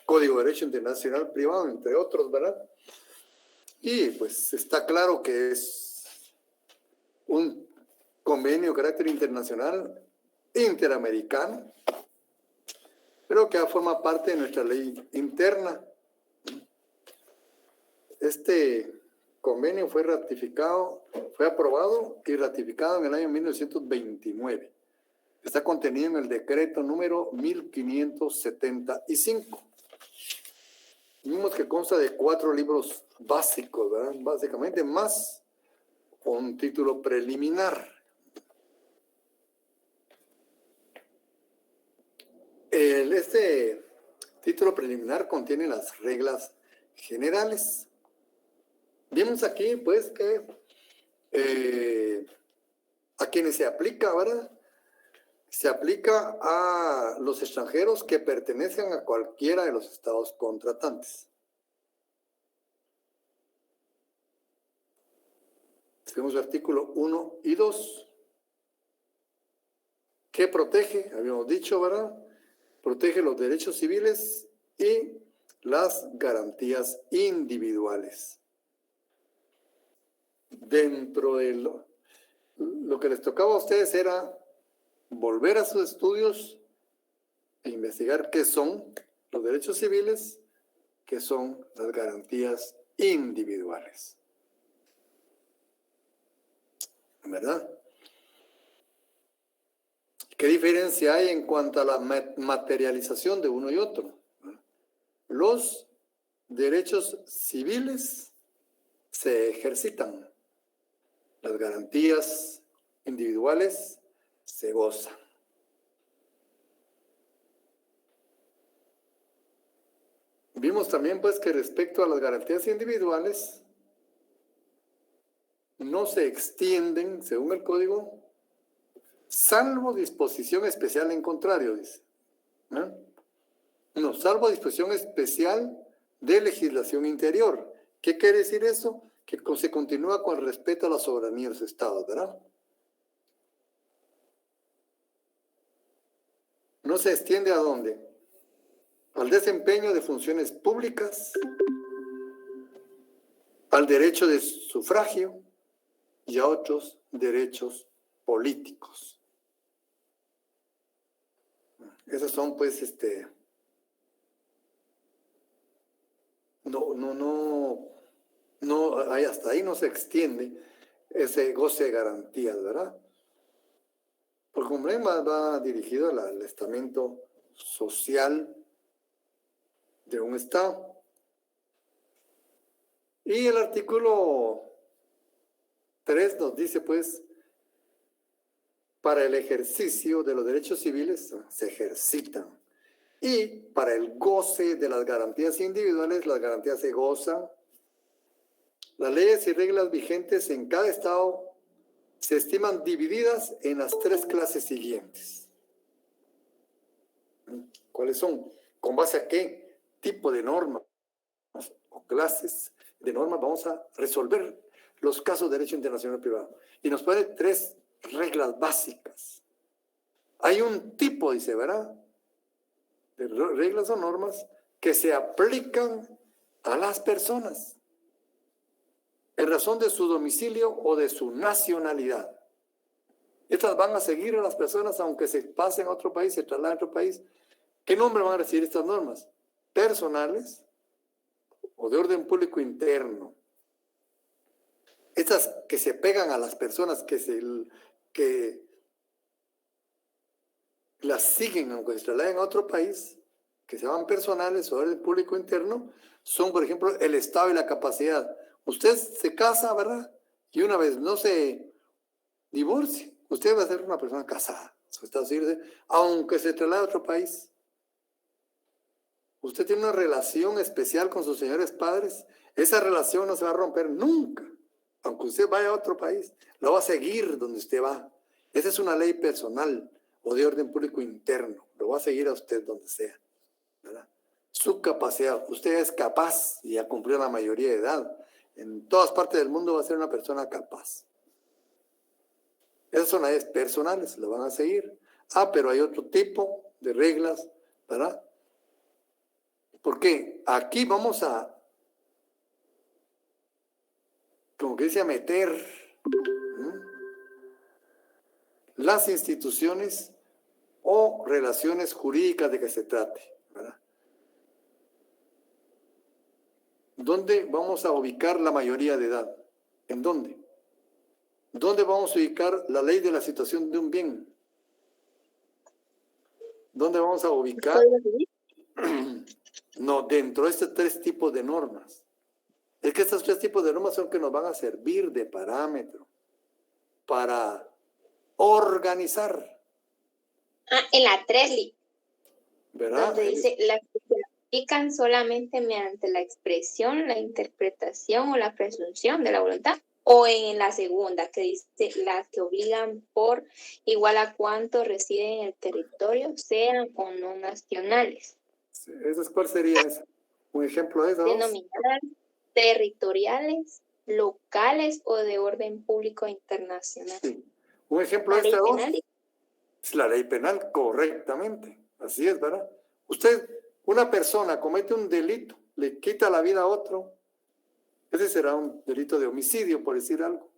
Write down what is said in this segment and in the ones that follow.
Código de Derecho Internacional Privado, entre otros, ¿verdad? Y pues está claro que es un convenio de carácter internacional, interamericano, pero que forma parte de nuestra ley interna. Este convenio fue aprobado y ratificado en el año 1929. Está contenido en el decreto número 1575. Vimos que consta de 4 libros básicos, ¿verdad? Básicamente, más un título preliminar. Este título preliminar contiene las reglas generales. Vimos aquí, pues, que a quienes se aplica, ¿verdad? Se aplica a los extranjeros que pertenecen a cualquiera de los estados contratantes. Tenemos el artículo 1 y 2. ¿Qué protege? Habíamos dicho, ¿verdad? Protege los derechos civiles y las garantías individuales. Dentro de lo que les tocaba a ustedes era volver a sus estudios e investigar qué son los derechos civiles, qué son las garantías individuales. ¿Verdad? ¿Qué diferencia hay en cuanto a la materialización de uno y otro? Los derechos civiles se ejercitan, las garantías individuales se gozan. Vimos también, pues, que respecto a las garantías individuales no se extienden, según el código, salvo disposición especial en contrario, dice. No, salvo disposición especial de legislación interior. ¿Qué quiere decir eso? Que se continúa con respeto a la soberanía de los estados, ¿verdad? No se extiende ¿a dónde? Al desempeño de funciones públicas, al derecho de sufragio y a otros derechos políticos. Esos son, pues, hasta ahí no se extiende ese goce de garantías, ¿verdad? Porque como ven, va dirigido al estamento social de un Estado. Y el artículo 3 nos dice, pues, para el ejercicio de los derechos civiles se ejercitan. Y para el goce de las garantías individuales, las garantías se gozan. Las leyes y reglas vigentes en cada estado se estiman divididas en las 3 clases siguientes. ¿Cuáles son? ¿Con base a qué tipo de normas o clases de normas vamos a resolver los casos de derecho internacional privado? Y nos pone 3 reglas básicas. Hay un tipo, dice, ¿verdad?, de reglas o normas que se aplican a las personas en razón de su domicilio o de su nacionalidad. Estas van a seguir a las personas aunque se pasen a otro país, se trasladen a otro país. ¿Qué nombre van a recibir estas normas? Personales o de orden público interno. Estas que se pegan a las personas, que las siguen aunque se trasladen a otro país, que se llaman personales o de orden público interno, son, por ejemplo, el estado y la capacidad. Usted se casa, ¿verdad? Y una vez no se divorcie, usted va a ser una persona casada, su estado civil, aunque se traslade a otro país. Usted tiene una relación especial con sus señores padres, esa relación no se va a romper nunca. Aunque usted vaya a otro país, lo va a seguir donde usted va. Esa es una ley personal o de orden público interno. Lo va a seguir a usted donde sea, ¿verdad? Su capacidad. Usted es capaz y ya cumplió la mayoría de edad. En todas partes del mundo va a ser una persona capaz. Esas son leyes personales, lo van a seguir. Pero hay otro tipo de reglas, ¿verdad? Porque aquí vamos a, como que dice, a meter las instituciones o relaciones jurídicas de que se trate, ¿verdad? ¿Dónde vamos a ubicar la mayoría de edad? ¿En dónde? ¿Dónde vamos a ubicar la ley de la situación de un bien? ¿Dónde vamos a ubicar? No, dentro de estos tres tipos de normas. Es que estos tres tipos de normas son que nos van a servir de parámetro para organizar. En la 3, ¿verdad? Donde dice, las que se aplican solamente mediante la expresión, la interpretación o la presunción de la voluntad. O en la segunda, que dice, las que obligan por igual a cuántos residen en el territorio, sean o no nacionales. Sí, ¿cuál sería esa? Un ejemplo de eso. Denominadas territoriales, locales o de orden público internacional. Sí. Un ejemplo de esta dos es la ley penal, correctamente. Así es, ¿verdad? Usted, una persona comete un delito, le quita la vida a otro, ese será un delito de homicidio, por decir algo.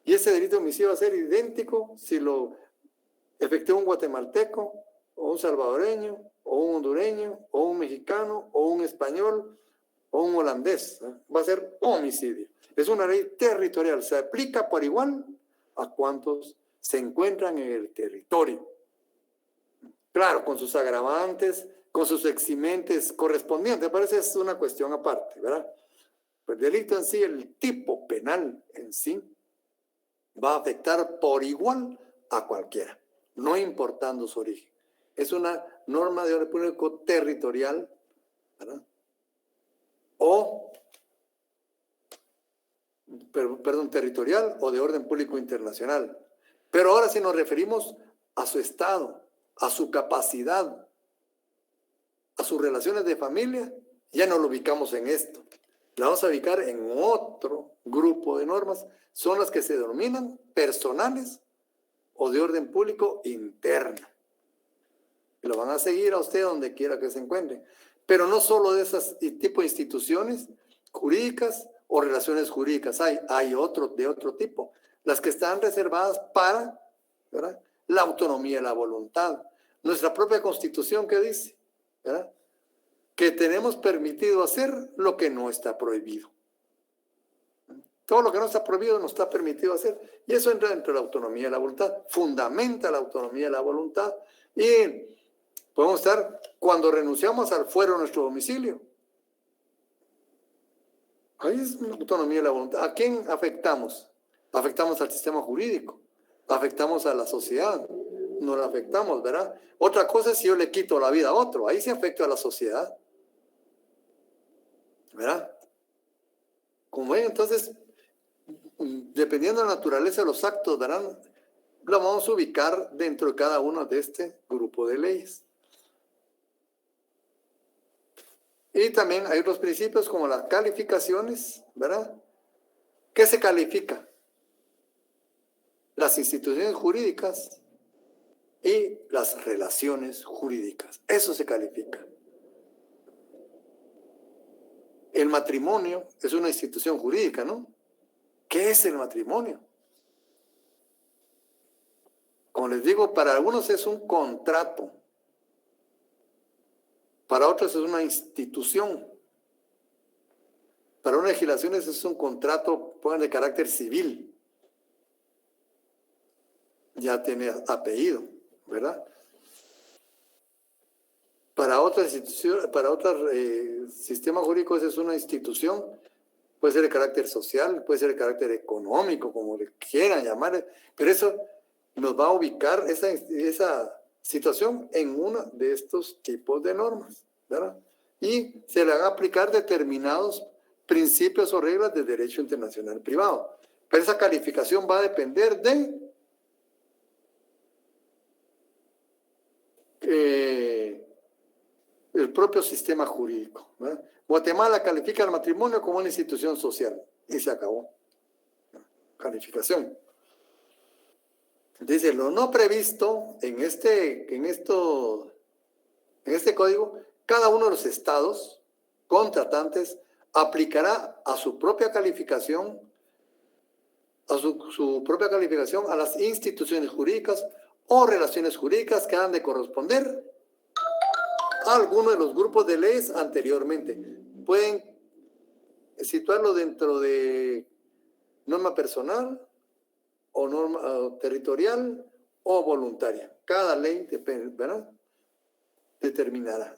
Y ese delito de homicidio va a ser idéntico si lo efectúa un guatemalteco, o un salvadoreño, o un hondureño, o un mexicano, o un español, o un holandés. Va a ser homicidio. Es una ley territorial, se aplica por igual a cuantos se encuentran en el territorio. Claro, con sus agravantes, con sus eximentes correspondientes, parece es una cuestión aparte, ¿verdad? El delito en sí, el tipo penal en sí, va a afectar por igual a cualquiera, no importando su origen. Es una norma de orden público territorial, ¿verdad? O, perdón, territorial o de orden público internacional. Pero ahora si nos referimos a su estado, a su capacidad, a sus relaciones de familia, ya no lo ubicamos en esto. La vamos a ubicar en otro grupo de normas, son las que se denominan personales o de orden público interno. Y lo van a seguir a usted donde quiera que se encuentre. Pero no solo de esas tipo de instituciones jurídicas o relaciones jurídicas, hay otro de otro tipo. Las que están reservadas para, ¿verdad?, la autonomía y la voluntad. Nuestra propia Constitución, ¿qué dice? ¿Verdad? Que tenemos permitido hacer lo que no está prohibido. Todo lo que no está prohibido no está permitido hacer. Y eso entra dentro de la autonomía y la voluntad. Fundamenta la autonomía y la voluntad. Y podemos estar cuando renunciamos al fuero de nuestro domicilio. Ahí es la autonomía y la voluntad. ¿A quién afectamos? Afectamos al sistema jurídico. Afectamos a la sociedad. Nos la afectamos, ¿verdad? Otra cosa es si yo le quito la vida a otro. Ahí sí afecta a la sociedad. ¿Verdad? Como ven, entonces, dependiendo de la naturaleza de los actos, ¿verdad?, lo vamos a ubicar dentro de cada uno de este grupo de leyes. Y también hay otros principios como las calificaciones, ¿verdad? ¿Qué se califica? Las instituciones jurídicas y las relaciones jurídicas. Eso se califica. El matrimonio es una institución jurídica, ¿no? ¿Qué es el matrimonio? Como les digo, para algunos es un contrato, para otros es una institución, para unas legislaciones es un contrato, pueden de carácter civil, ya tiene apellido, ¿verdad? Para otras instituciones, para otros sistemas jurídicos es una institución, puede ser de carácter social, puede ser de carácter económico, como le quieran llamar, pero eso nos va a ubicar esa situación en uno de estos tipos de normas, ¿verdad? Y se le van a aplicar determinados principios o reglas de derecho internacional privado. Pero esa calificación va a depender de el propio sistema jurídico, ¿verdad? Guatemala califica el matrimonio como una institución social y se acabó. Calificación. Dice, lo no previsto en este código, cada uno de los estados contratantes aplicará a su propia calificación, su propia calificación a las instituciones jurídicas o relaciones jurídicas que han de corresponder a alguno de los grupos de leyes anteriormente. Pueden situarlo dentro de norma personal o norma territorial o voluntaria. Cada ley depende, ¿verdad? Determinará.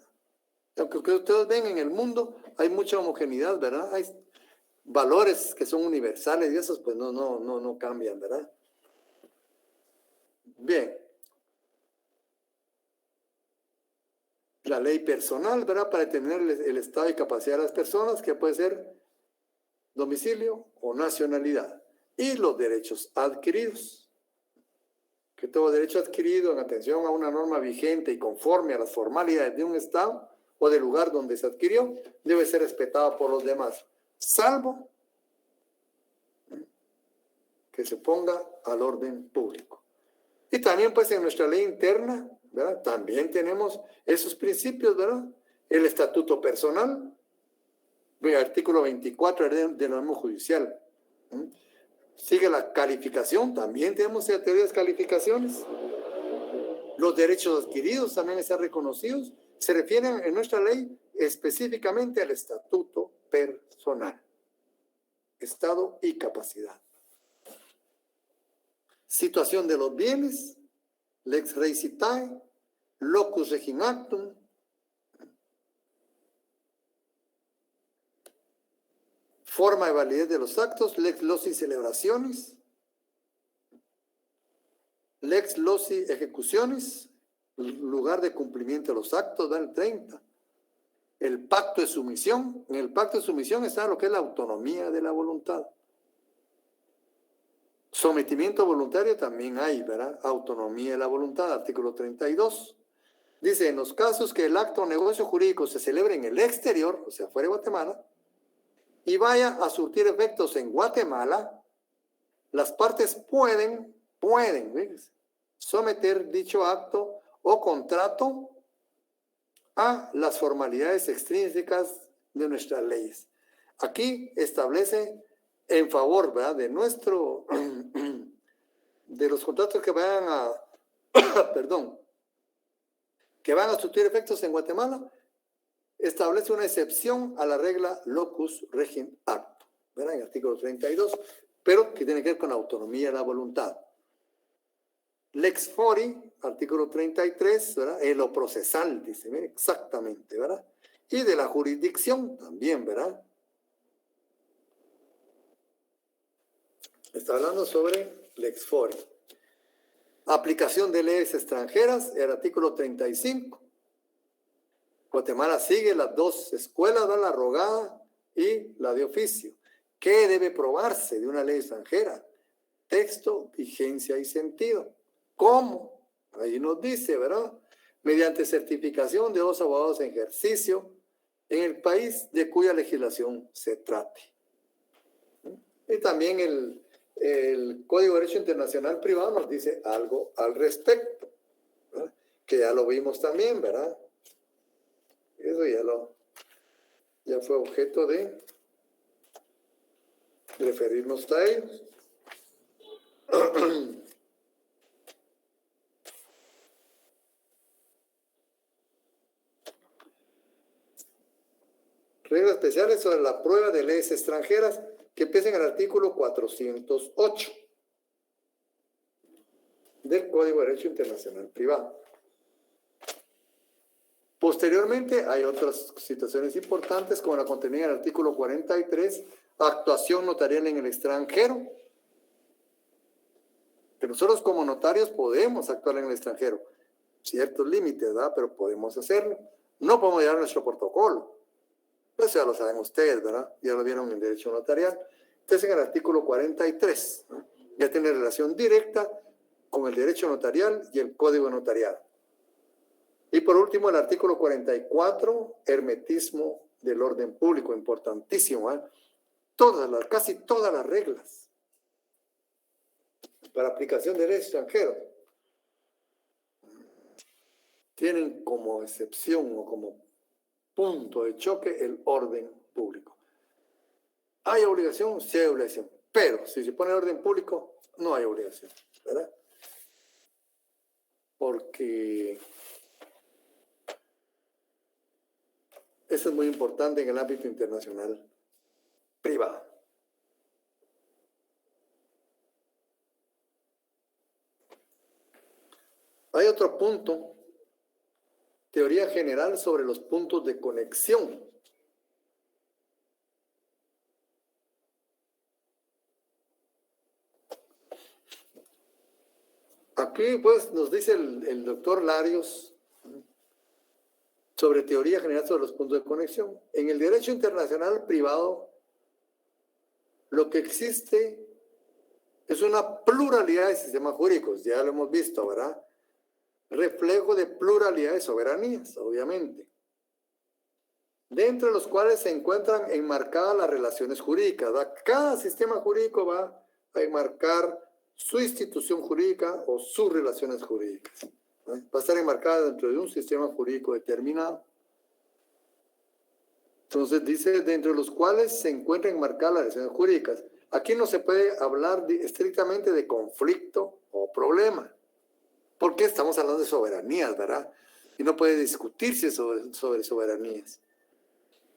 Aunque ustedes ven en el mundo, hay mucha homogeneidad, ¿verdad? Hay valores que son universales y esos pues no cambian, ¿verdad? Bien. La ley personal, ¿verdad? Para determinar el estado y capacidad de las personas, que puede ser domicilio o nacionalidad. Y los derechos adquiridos. Que todo derecho adquirido en atención a una norma vigente y conforme a las formalidades de un estado o del lugar donde se adquirió, debe ser respetado por los demás, salvo que se ponga al orden público. Y también pues en nuestra ley interna, ¿verdad? También tenemos esos principios, ¿verdad? El estatuto personal, el artículo 24 de la norma judicial. Sigue la calificación, también tenemos teorías calificaciones. Los derechos adquiridos también están reconocidos. Se refieren en nuestra ley específicamente al estatuto personal, estado y capacidad. Situación de los bienes, lex recitae, locus regim actum, forma de validez de los actos, lex loci celebraciones, lex loci ejecuciones, lugar de cumplimiento de los actos, da el 30. El pacto de sumisión, en el pacto de sumisión está lo que es la autonomía de la voluntad. Sometimiento voluntario también hay, ¿verdad? Autonomía de la voluntad, artículo 32. Dice, en los casos que el acto o negocio jurídico se celebre en el exterior, o sea, fuera de Guatemala, y vaya a surtir efectos en Guatemala, las partes pueden ¿ves? Someter dicho acto o contrato a las formalidades extrínsecas de nuestras leyes. Aquí establece en favor, ¿verdad? De los contratos que vayan a, que van a surtir efectos en Guatemala, establece una excepción a la regla locus regim acto, ¿verdad? En el artículo 32, pero que tiene que ver con la autonomía de la voluntad. Lex fori, artículo 33, ¿verdad? En lo procesal, dice, mire, exactamente, ¿verdad? Y de la jurisdicción también, ¿verdad? Está hablando sobre lex fori. Aplicación de leyes extranjeras, el artículo 35. Guatemala sigue las dos escuelas, ¿verdad? La rogada y la de oficio. ¿Qué debe probarse de una ley extranjera? Texto, vigencia y sentido. ¿Cómo? Ahí nos dice, ¿verdad? Mediante certificación de 2 abogados en ejercicio en el país de cuya legislación se trate. Y también el Código de Derecho Internacional Privado nos dice algo al respecto, ¿verdad? Que ya lo vimos también, ¿verdad? Eso ya fue objeto de referirnos a ellos. Reglas especiales sobre la prueba de leyes extranjeras que empiezan en el artículo 408 del Código de Derecho Internacional Privado. Posteriormente hay otras situaciones importantes como la contenida en el artículo 43, actuación notarial en el extranjero. Que nosotros como notarios podemos actuar en el extranjero. Ciertos límites, ¿verdad? Pero podemos hacerlo. No podemos llevar nuestro protocolo. Eso ya lo saben ustedes, ¿verdad? Ya lo vieron en el derecho notarial. Entonces, en el artículo 43, ¿no? Ya tiene relación directa con el derecho notarial y el código notarial. Y por último, el artículo 44, hermetismo del orden público, importantísimo, ¿eh? Casi todas las reglas para aplicación de derecho extranjero tienen como excepción o como punto de choque el orden público. ¿Hay obligación? Sí hay obligación. Pero si se pone orden público, no hay obligación, ¿verdad? Porque eso es muy importante en el ámbito internacional privado. Hay otro punto, teoría general sobre los puntos de conexión. Aquí pues nos dice el doctor Larios sobre teoría general sobre los puntos de conexión. En el derecho internacional privado, lo que existe es una pluralidad de sistemas jurídicos, ya lo hemos visto, ¿verdad? Reflejo de pluralidad de soberanías, obviamente, dentro de los cuales se encuentran enmarcadas las relaciones jurídicas, ¿verdad? Cada sistema jurídico va a enmarcar su institución jurídica o sus relaciones jurídicas, ¿no? Va a estar enmarcada dentro de un sistema jurídico determinado. Entonces dice, dentro de los cuales se encuentran enmarcadas las relaciones jurídicas. Aquí no se puede hablar estrictamente de conflicto o problema, porque estamos hablando de soberanías, ¿verdad? Y no puede discutirse sobre soberanías.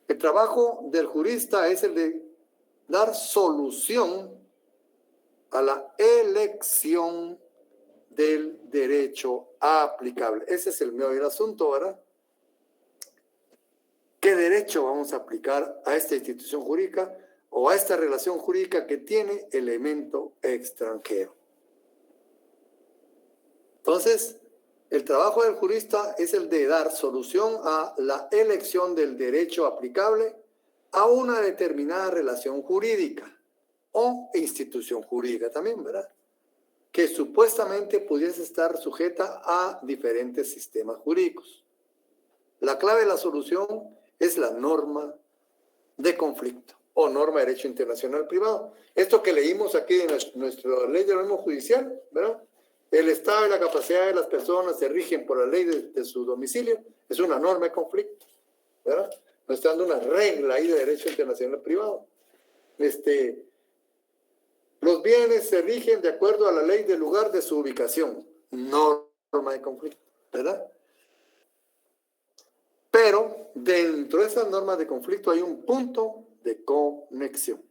El trabajo del jurista es el de dar solución a la elección del derecho aplicable. Ese es el meollo del asunto, ¿verdad? ¿Qué derecho vamos a aplicar a esta institución jurídica o a esta relación jurídica que tiene elemento extranjero? Entonces, el trabajo del jurista es el de dar solución a la elección del derecho aplicable a una determinada relación jurídica o institución jurídica también, ¿verdad? Que supuestamente pudiese estar sujeta a diferentes sistemas jurídicos. La clave de la solución es la norma de conflicto o norma de derecho internacional privado. Esto que leímos aquí en nuestra ley de orden judicial, ¿verdad? El estado y la capacidad de las personas se rigen por la ley de su domicilio, es una norma de conflicto, ¿verdad? Nos está dando una regla ahí de derecho internacional privado. Los bienes se rigen de acuerdo a la ley del lugar de su ubicación, norma de conflicto, ¿verdad? Pero dentro de esas normas de conflicto hay un punto de conexión.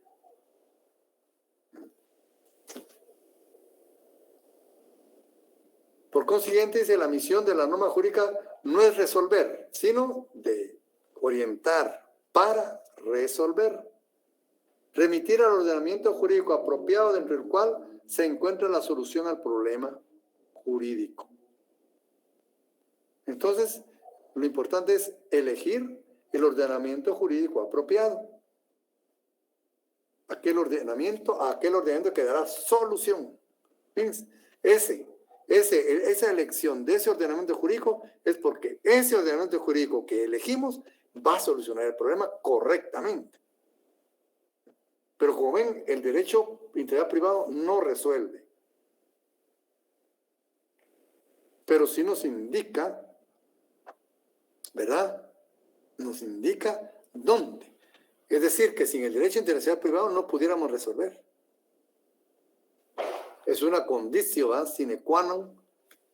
Por consiguiente, dice, la misión de la norma jurídica no es resolver, sino de orientar para resolver. Remitir al ordenamiento jurídico apropiado dentro del cual se encuentra la solución al problema jurídico. Entonces, lo importante es elegir el ordenamiento jurídico apropiado. Aquel ordenamiento que dará solución. Fíjense, esa elección de ese ordenamiento jurídico es porque ese ordenamiento jurídico que elegimos va a solucionar el problema correctamente. Pero como ven, el derecho integral privado no resuelve. Pero sí nos indica, ¿verdad? Nos indica dónde. Es decir, que sin el derecho internacional privado no pudiéramos resolver. Es una condición sine qua non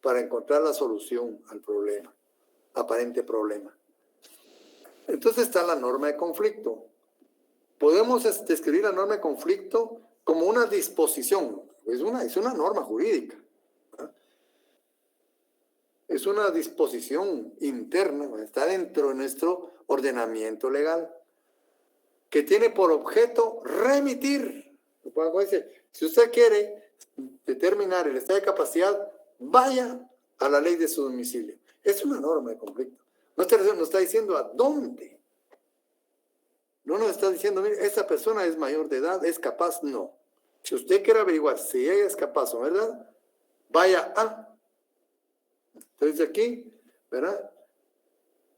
para encontrar la solución al problema, aparente problema. Entonces está la norma de conflicto. Podemos describir la norma de conflicto como una disposición, es una norma jurídica, ¿verdad? Es una disposición interna, está dentro de nuestro ordenamiento legal, que tiene por objeto remitir. Si usted quiere determinar el estado de capacidad, vaya a la ley de su domicilio. Es una norma de conflicto. No está diciendo a dónde. No nos está diciendo, mire, esta persona es mayor de edad, es capaz. No. Si usted quiere averiguar si ella es capaz o verdad, vaya a. Entonces aquí, ¿verdad?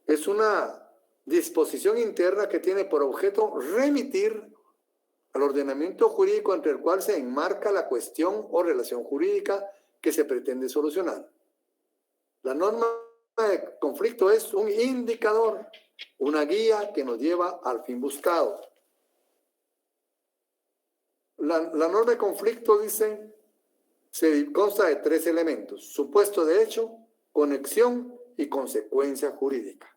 Es una disposición interna que tiene por objeto remitir al ordenamiento jurídico entre el cual se enmarca la cuestión o relación jurídica que se pretende solucionar. La norma de conflicto es un indicador una guía que nos lleva al fin buscado. La norma de conflicto, dice, se consta de 3 elementos: supuesto de hecho, conexión y consecuencia jurídica.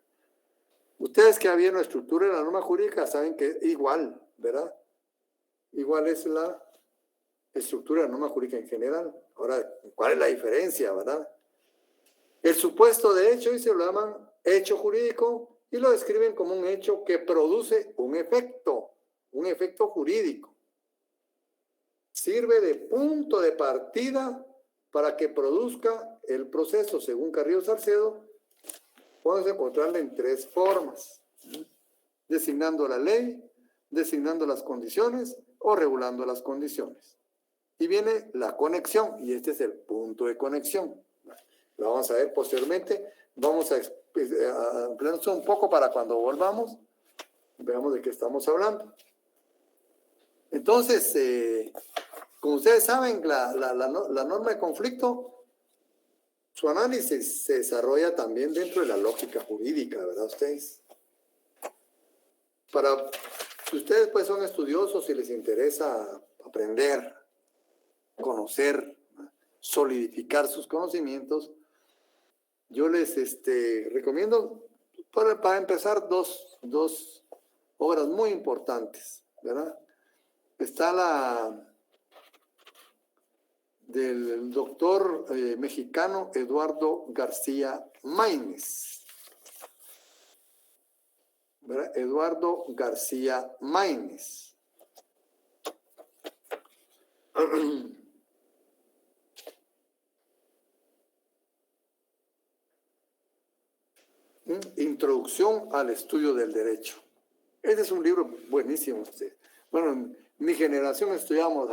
Ustedes que habían la estructura de la norma jurídica saben que es igual, ¿verdad? Igual es la estructura de la norma jurídica en general. Ahora, ¿cuál es la diferencia, verdad? El supuesto de hecho, y se lo llaman hecho jurídico, y lo describen como un hecho que produce un efecto jurídico. Sirve de punto de partida para que produzca el proceso. Según Carrillo Salcedo, podemos encontrarla en 3 formas: designando la ley, designando las condiciones o regulando las condiciones. Y viene la conexión, y este es el punto de conexión. Lo vamos a ver posteriormente. Vamos a ampliarnos un poco para cuando volvamos, veamos de qué estamos hablando. Entonces, como ustedes saben, la norma de conflicto, su análisis se desarrolla también dentro de la lógica jurídica, ¿verdad ustedes? Si ustedes pues son estudiosos y les interesa aprender, conocer, solidificar sus conocimientos, yo les recomiendo para empezar dos obras muy importantes, ¿verdad? Está la del doctor mexicano Eduardo García Maínez, ¿verdad? Eduardo García Maínez. Introducción al estudio del derecho. Este es un libro buenísimo. Bueno, en mi generación estudiamos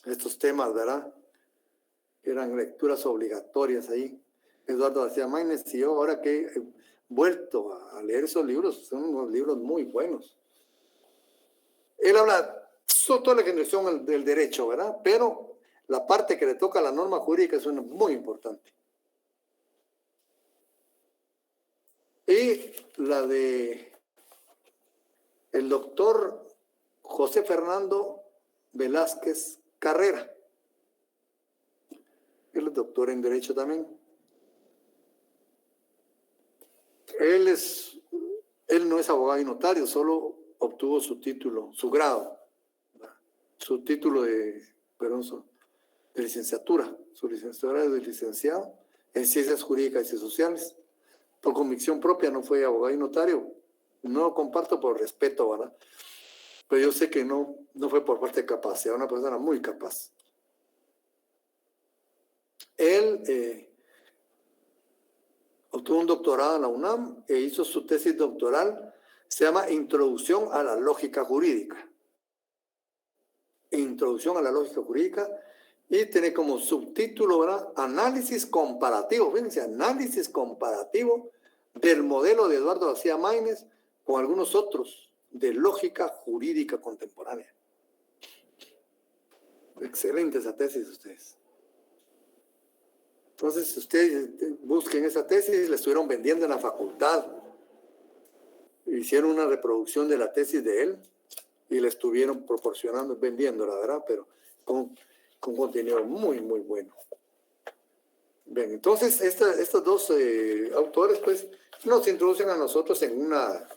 estos temas, ¿verdad? Eran lecturas obligatorias ahí. Eduardo García Maínez, y yo ahora que he vuelto a leer esos libros, son unos libros muy buenos. Él habla sobre toda la generación del derecho, ¿verdad? Pero la parte que le toca a la norma jurídica es una muy importante. Y la de el doctor José Fernando Velázquez Carrera. Él es doctor en Derecho también. Él no es abogado y notario, solo obtuvo su título, su grado, su título de licenciatura. Su licenciatura es de licenciado en Ciencias Jurídicas y Sociales. Por convicción propia, no fue abogado y notario. No lo comparto por respeto, ¿verdad? Pero yo sé que no fue por parte de capacidad, una persona muy capaz. Él obtuvo un doctorado en la UNAM e hizo su tesis doctoral, se llama Introducción a la Lógica Jurídica. Introducción a la Lógica Jurídica, y tiene como subtítulo, ¿verdad? Análisis comparativo, fíjense, análisis comparativo del modelo de Eduardo García Maínez con algunos otros de lógica jurídica contemporánea. Excelente esa tesis de ustedes. Entonces, ustedes busquen esa tesis, la estuvieron vendiendo en la facultad. Hicieron una reproducción de la tesis de él y la estuvieron proporcionando, vendiéndola, ¿verdad? Pero con contenido muy, muy bueno. Bien, entonces estos dos autores, pues, nos introducen a nosotros en una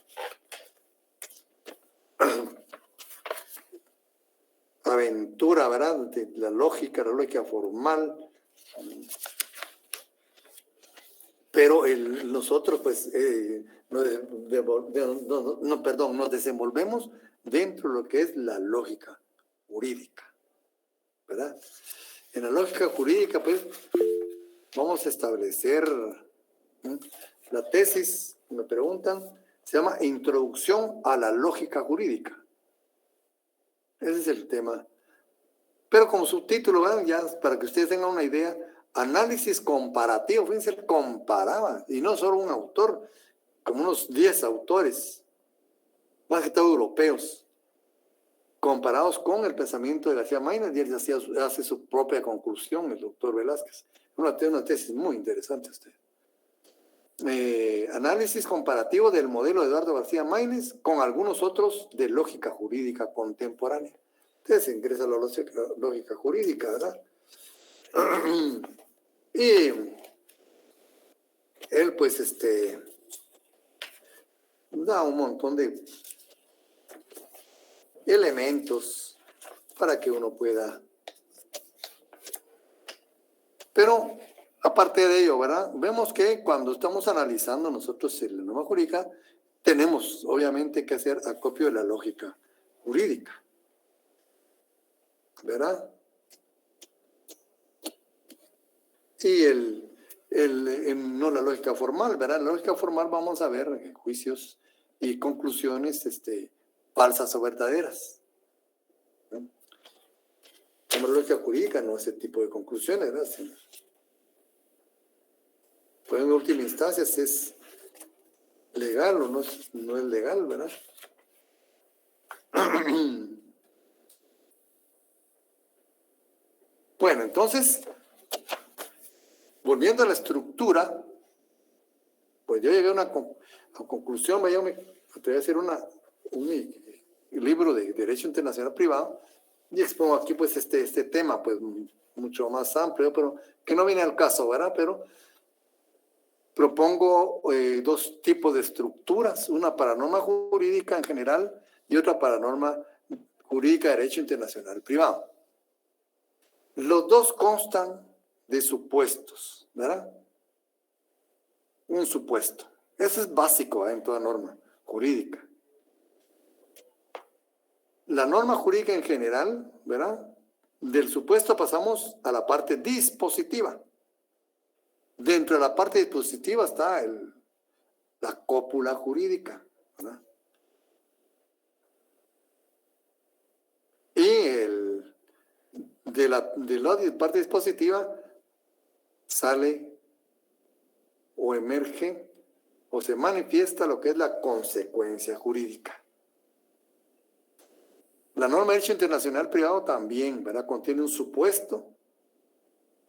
aventura, ¿verdad? De la lógica formal. Pero nosotros, pues, nos desenvolvemos dentro de lo que es la lógica jurídica, ¿verdad? En la lógica jurídica, pues, vamos a establecer la tesis, me preguntan, se llama Introducción a la Lógica Jurídica. Ese es el tema. Pero como subtítulo, ¿verdad? Ya para que ustedes tengan una idea, análisis comparativo, fíjense, comparaba, y no solo un autor, como unos 10 autores, más que todo europeos, comparados con el pensamiento de García Maínez, y él hace su propia conclusión, el doctor Velázquez. Una tesis muy interesante usted. análisis comparativo del modelo de Eduardo García Maínez con algunos otros de lógica jurídica contemporánea. Entonces ingresa la lógica jurídica, ¿verdad? Y él pues da un montón de elementos para que uno pueda. Pero aparte de ello, ¿verdad? Vemos que cuando estamos analizando nosotros la norma jurídica, tenemos obviamente que hacer acopio de la lógica jurídica, ¿verdad? Y no la lógica formal, ¿verdad? La lógica formal vamos a ver juicios y conclusiones falsas o verdaderas. Como la lógica jurídica, no ese tipo de conclusiones, ¿verdad? Pues en última instancia es legal o no es legal, ¿verdad? Bueno, entonces, volviendo a la estructura, pues yo llegué a una conclusión, yo me atreví a hacer un libro de Derecho Internacional Privado y expongo aquí pues este tema pues mucho más amplio, pero que no viene al caso, ¿verdad? Pero propongo dos tipos de estructuras, una para norma jurídica en general y otra para norma jurídica de Derecho Internacional Privado. Los dos constan de supuestos, ¿verdad? Un supuesto. Eso es básico en toda norma jurídica. La norma jurídica en general, ¿verdad? Del supuesto pasamos a la parte dispositiva. Dentro de la parte dispositiva está la cópula jurídica, ¿verdad? Y de la parte dispositiva sale o emerge o se manifiesta lo que es la consecuencia jurídica. La norma de derecho internacional privado también, ¿verdad? Contiene un supuesto,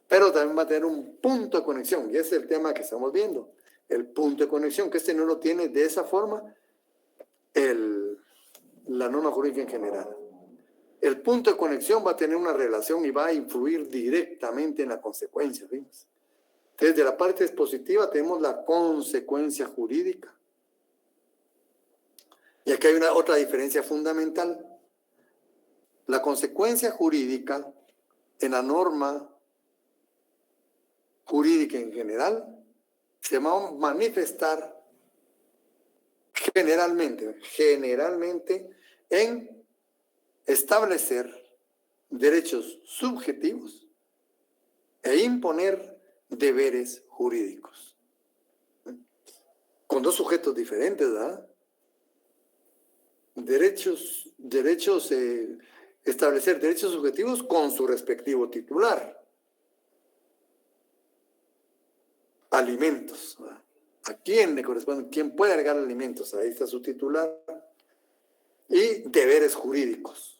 pero también va a tener un punto de conexión, y ese es el tema que estamos viendo, el punto de conexión, que no lo tiene de esa forma la norma jurídica en general. El punto de conexión va a tener una relación y va a influir directamente en la consecuencia, ¿vimos? Desde la parte expositiva tenemos la consecuencia jurídica. Y aquí hay otra diferencia fundamental. La consecuencia jurídica en la norma jurídica en general se va a manifestar generalmente en establecer derechos subjetivos e imponer deberes jurídicos. Con dos sujetos diferentes, ¿verdad? Establecer derechos subjetivos con su respectivo titular. Alimentos, ¿verdad? ¿A quién le corresponde? ¿Quién puede agregar alimentos? Ahí está su titular. Y deberes jurídicos,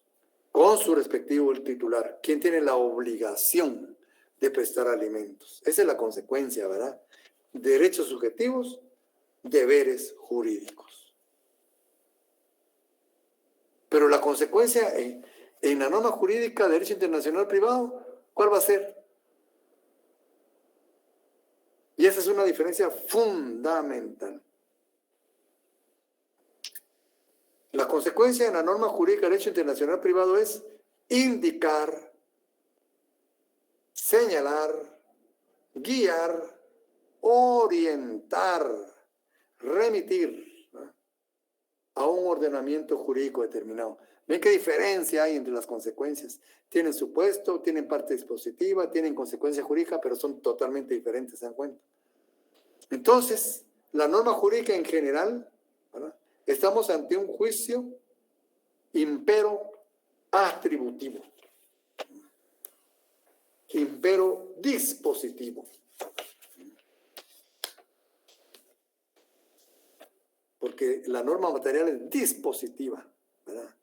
con su respectivo titular. ¿Quién tiene la obligación de prestar alimentos? Esa es la consecuencia, ¿verdad? Derechos subjetivos, deberes jurídicos. Pero la consecuencia en la norma jurídica de derecho internacional privado, ¿cuál va a ser? Y esa es una diferencia fundamental. La consecuencia en la norma jurídica de derecho internacional privado es indicar, señalar, guiar, orientar, remitir, ¿no?, a un ordenamiento jurídico determinado. ¿Ven qué diferencia hay entre las consecuencias? Tienen supuesto, tienen parte dispositiva, tienen consecuencia jurídica, pero son totalmente diferentes, ¿se dan cuenta? Entonces, la norma jurídica en general, ¿verdad?, estamos ante un juicio impero atributivo, impero dispositivo. Porque la norma material es dispositiva, ¿verdad?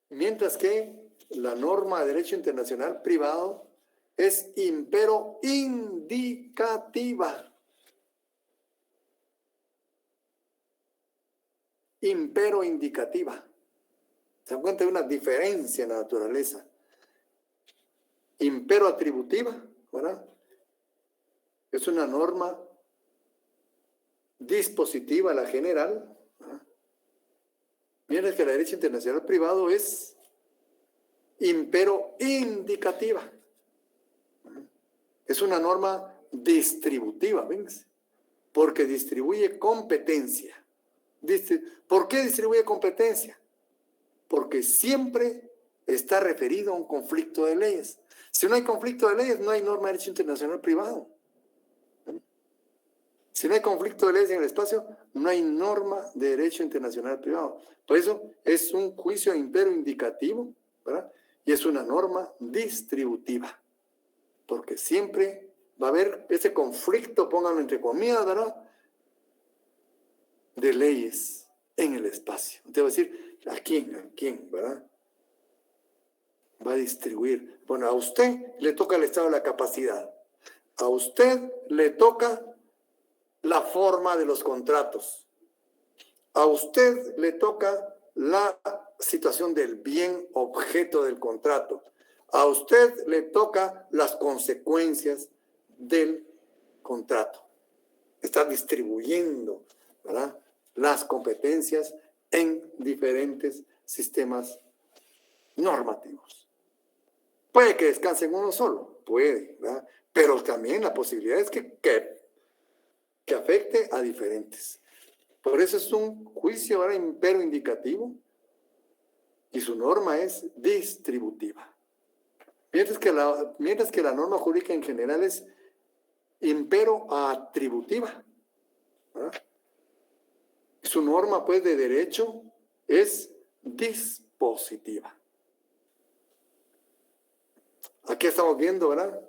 Mientras que la norma de derecho internacional privado es impero indicativa. Impero indicativa. ¿Se dan cuenta de una diferencia en la naturaleza? Impero atributiva, ¿verdad? Es una norma dispositiva, la general. Miren que la derecho internacional privado es impero indicativa. Es una norma distributiva, vénganse, porque distribuye competencia. ¿Por qué distribuye competencia? Porque siempre está referido a un conflicto de leyes. Si no hay conflicto de leyes, no hay norma de derecho internacional privado. Si no hay conflicto de leyes en el espacio, no hay norma de derecho internacional privado. Por eso es un juicio impero indicativo, ¿verdad? Y es una norma distributiva. Porque siempre va a haber ese conflicto, pónganlo entre comillas, ¿verdad?, de leyes en el espacio. Te va a decir, ¿a quién, verdad? Va a distribuir. Bueno, a usted le toca el estado de la capacidad. A usted le toca la forma de los contratos. A usted le toca la situación del bien objeto del contrato. A usted le toca las consecuencias del contrato. Está distribuyendo, ¿verdad?, las competencias en diferentes sistemas normativos. Puede que descanse en uno solo, puede, ¿verdad? Pero también la posibilidad es que afecte a diferentes. Por eso es un juicio ahora impero indicativo y su norma es distributiva. Mientras que la norma jurídica en general es impero atributiva, ¿verdad? Su norma, pues, de derecho es dispositiva. Aquí estamos viendo, ¿verdad?,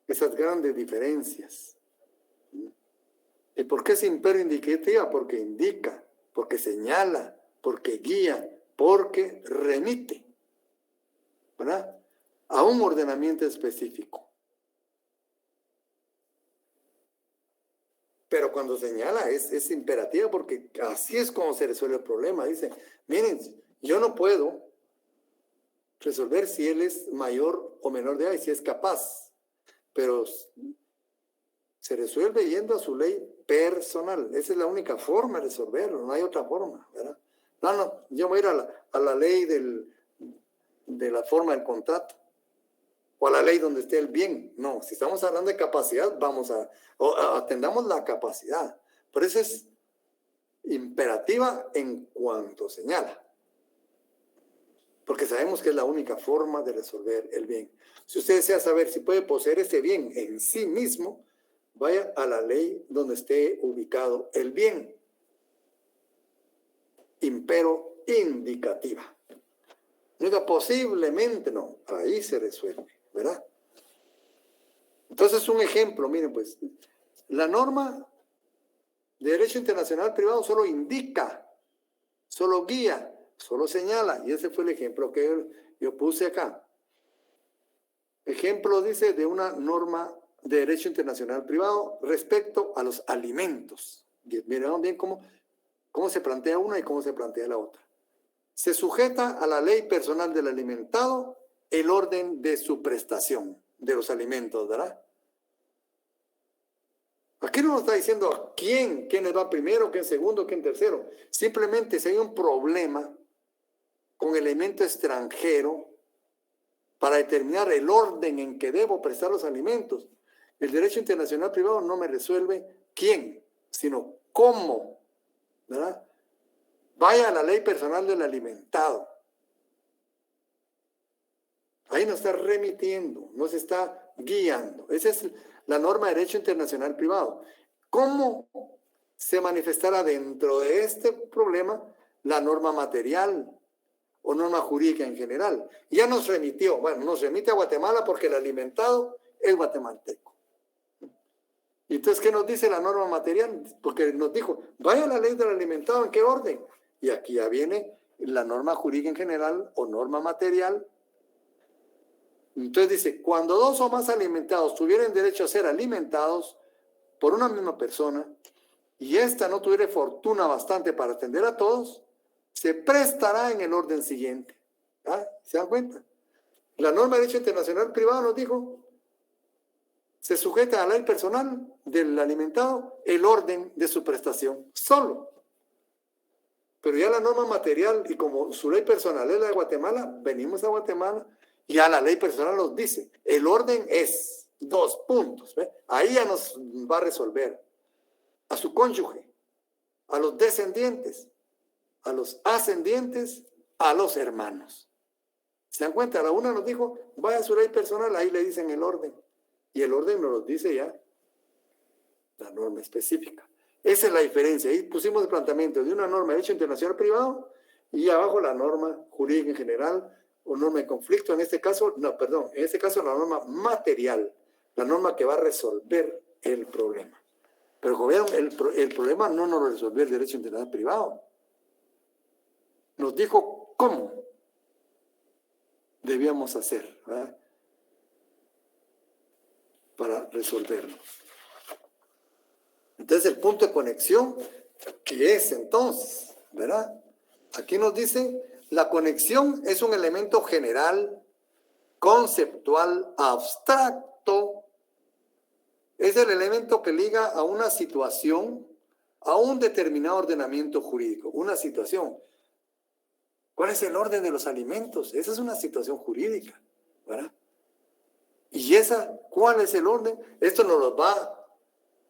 esas grandes diferencias. ¿Y por qué es impero indicativa? Porque indica, porque señala, porque guía, porque remite, ¿verdad?, a un ordenamiento específico. Pero cuando señala es imperativa, porque así es como se resuelve el problema. Dice, miren, yo no puedo resolver si él es mayor o menor de edad y si es capaz, pero se resuelve yendo a su ley personal. Esa es la única forma de resolverlo, no hay otra forma, ¿verdad? No, yo voy a ir a la ley de la forma del contrato, o a la ley donde esté el bien. No, si estamos hablando de capacidad, atendamos la capacidad. Por eso es imperativa en cuanto señala, porque sabemos que es la única forma de resolver el bien. Si usted desea saber si puede poseer ese bien en sí mismo, vaya a la ley donde esté ubicado el bien. Impero indicativa. No diga posiblemente, no, ahí se resuelve, ¿verdad? Entonces, un ejemplo, miren, pues, la norma de derecho internacional privado solo indica, solo guía, solo señala, y ese fue el ejemplo que yo puse acá. Ejemplo, dice, de una norma de derecho internacional privado respecto a los alimentos. Miren bien cómo se plantea una y cómo se plantea la otra. Se sujeta a la ley personal del alimentado el orden de su prestación de los alimentos, ¿verdad? Aquí no nos está diciendo quién les va primero, quién segundo, quién tercero. Simplemente si hay un problema con elemento extranjero para determinar el orden en que debo prestar los alimentos, el derecho internacional privado no me resuelve quién, sino cómo, ¿verdad? Vaya a la ley personal del alimentado. Ahí nos está remitiendo, nos está guiando. Esa es la norma de derecho internacional privado. ¿Cómo se manifestará dentro de este problema la norma material o norma jurídica en general? Ya nos remitió, nos remite a Guatemala porque el alimentado es guatemalteco. ¿Y entonces qué nos dice la norma material? Porque nos dijo, vaya a la ley del alimentado, ¿en qué orden? Y aquí ya viene la norma jurídica en general o norma material Entonces dice, cuando dos o más alimentados tuvieran derecho a ser alimentados por una misma persona y ésta no tuviera fortuna bastante para atender a todos, se prestará en el orden siguiente. ¿Ah? ¿Se dan cuenta? La norma de derecho internacional privado nos dijo, se sujeta a la ley personal del alimentado el orden de su prestación, solo. Pero ya la norma material, y como su ley personal es la de Guatemala, venimos a Guatemala, y ya la ley personal nos dice, el orden es 2 puntos. ¿Ve? Ahí ya nos va a resolver a su cónyuge, a los descendientes, a los ascendientes, a los hermanos. ¿Se dan cuenta? La una nos dijo, vaya a su ley personal, ahí le dicen el orden. Y el orden nos lo dice ya la norma específica. Esa es la diferencia. Ahí pusimos el planteamiento de una norma de derecho internacional privado y abajo la norma jurídica en general o norma de conflicto. En este caso, no, perdón, en este caso la norma material, la norma que va a resolver el problema. Pero como vieron, el problema no nos lo resolvió el derecho internacional privado. Nos dijo cómo debíamos hacer, ¿verdad?, para resolverlo. Entonces el punto de conexión, ¿qué es entonces? ¿Verdad? Aquí nos dice, la conexión es un elemento general, conceptual, abstracto. Es el elemento que liga a una situación, a un determinado ordenamiento jurídico. Una situación. ¿Cuál es el orden de los alimentos? Esa es una situación jurídica, ¿verdad? Y ¿cuál es el orden? Esto nos lo va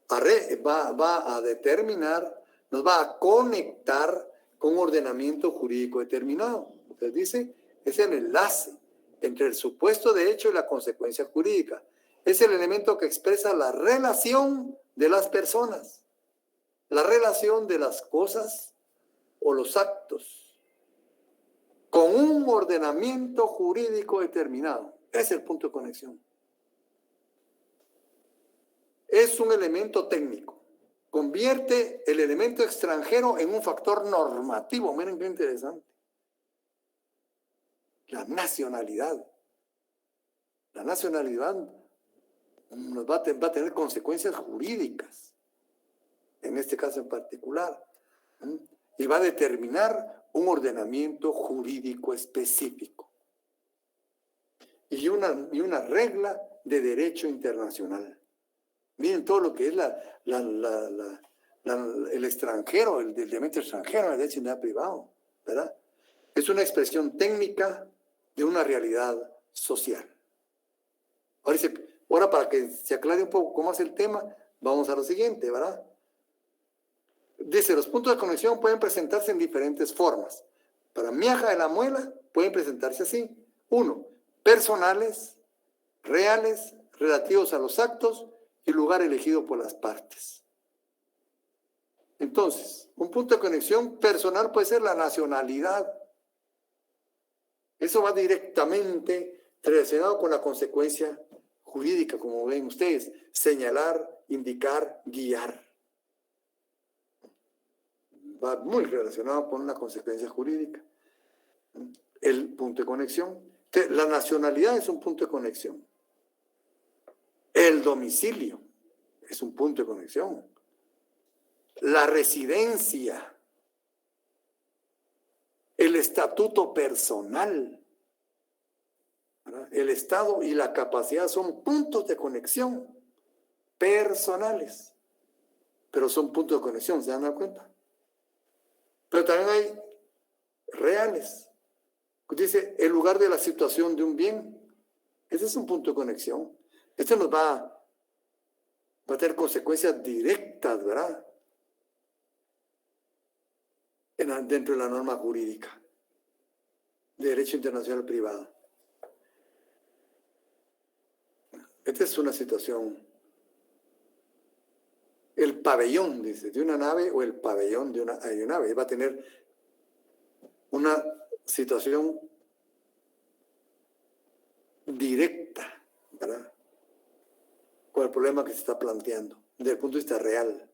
a determinar, nos va a conectar con un ordenamiento jurídico determinado. Entonces dice, es el enlace entre el supuesto de hecho y la consecuencia jurídica. Es el elemento que expresa la relación de las personas, la relación de las cosas o los actos con un ordenamiento jurídico determinado. Es el punto de conexión. Es un elemento técnico. Convierte el elemento extranjero en un factor normativo. Miren qué interesante. La nacionalidad. La nacionalidad va a tener consecuencias jurídicas, en este caso en particular, y va a determinar un ordenamiento jurídico específico y una regla de derecho internacional. Miren todo lo que es el extranjero, el elemento extranjero en el derecho internacional privado, ¿verdad? Es una expresión técnica de una realidad social. Ahora para que se aclare un poco cómo es el tema, vamos a lo siguiente, ¿verdad? Dice, los puntos de conexión pueden presentarse en diferentes formas. Para miaja de la muela pueden presentarse así. 1, personales, reales, relativos a los actos y lugar elegido por las partes. Entonces, un punto de conexión personal puede ser la nacionalidad. Eso va directamente relacionado con la consecuencia jurídica, como ven ustedes, señalar, indicar, guiar. Va muy relacionado con una consecuencia jurídica. El punto de conexión. La nacionalidad es un punto de conexión. El domicilio es un punto de conexión. La residencia, el estatuto personal, ¿verdad?, el estado y la capacidad son puntos de conexión personales, pero son puntos de conexión, ¿se dan cuenta? Pero también hay reales. Dice, el lugar de la situación de un bien. Ese es un punto de conexión. Esto nos va a tener consecuencias directas, ¿verdad?, dentro de la norma jurídica de derecho internacional privado. Esta es una situación. El pabellón, dice, de una nave o el pabellón de una aeronave va a tener una situación directa, ¿verdad?, con el problema que se está planteando desde el punto de vista real.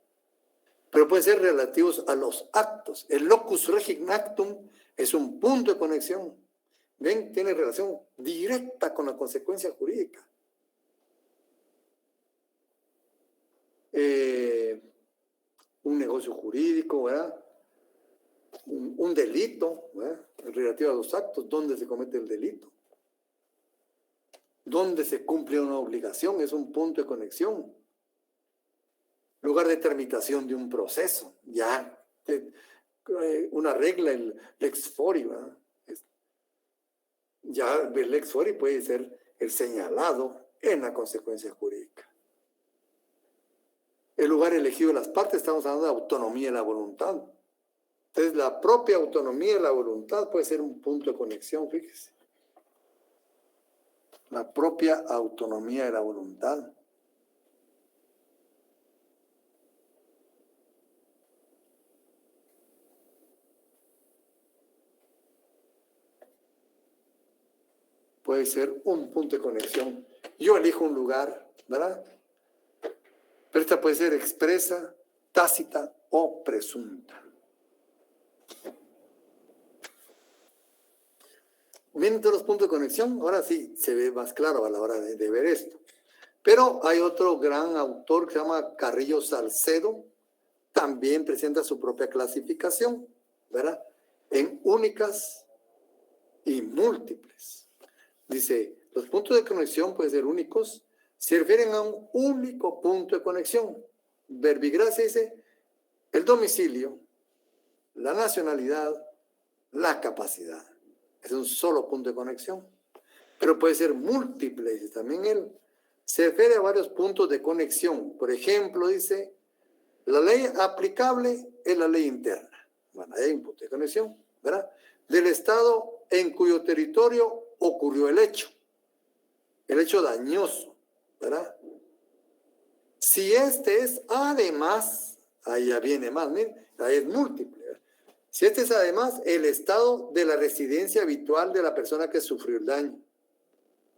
Pero pueden ser relativos a los actos. El locus regit actum es un punto de conexión. ven, tiene relación directa con la consecuencia jurídica. Un negocio jurídico, ¿verdad? Un delito, ¿verdad? Relativo a los actos, ¿dónde se comete el delito? ¿Dónde se cumple una obligación? Es un punto de conexión. Lugar de tramitación de un proceso, ya. Una regla, el lex fori, ¿verdad? Ya el lex fori puede ser el señalado en la consecuencia jurídica. El lugar elegido de las partes, estamos hablando de autonomía de la voluntad. Entonces, la propia autonomía de la voluntad puede ser un punto de conexión, fíjese. La propia autonomía de la voluntad. Puede ser un punto de conexión. Yo elijo un lugar, ¿verdad? Pero esta puede ser expresa, tácita o presunta. Vienen todos los puntos de conexión. Ahora sí se ve más claro a la hora de ver esto. Pero hay otro gran autor que se llama Carrillo Salcedo. También presenta su propia clasificación, ¿verdad? En únicas y múltiples. Dice, los puntos de conexión pueden ser únicos, se refieren a un único punto de conexión. Verbigracia dice, el domicilio, la nacionalidad, la capacidad. Es un solo punto de conexión. Pero puede ser múltiple, dice también él. Se refiere a varios puntos de conexión. Por ejemplo, dice, la ley aplicable es la ley interna. Bueno, hay un punto de conexión, ¿verdad? Del Estado en cuyo territorio ocurrió el hecho dañoso, ¿verdad? Si este es además, ahí ya viene más, miren, ahí es múltiple, ¿verdad? Si este es además el estado de la residencia habitual de la persona que sufrió el daño,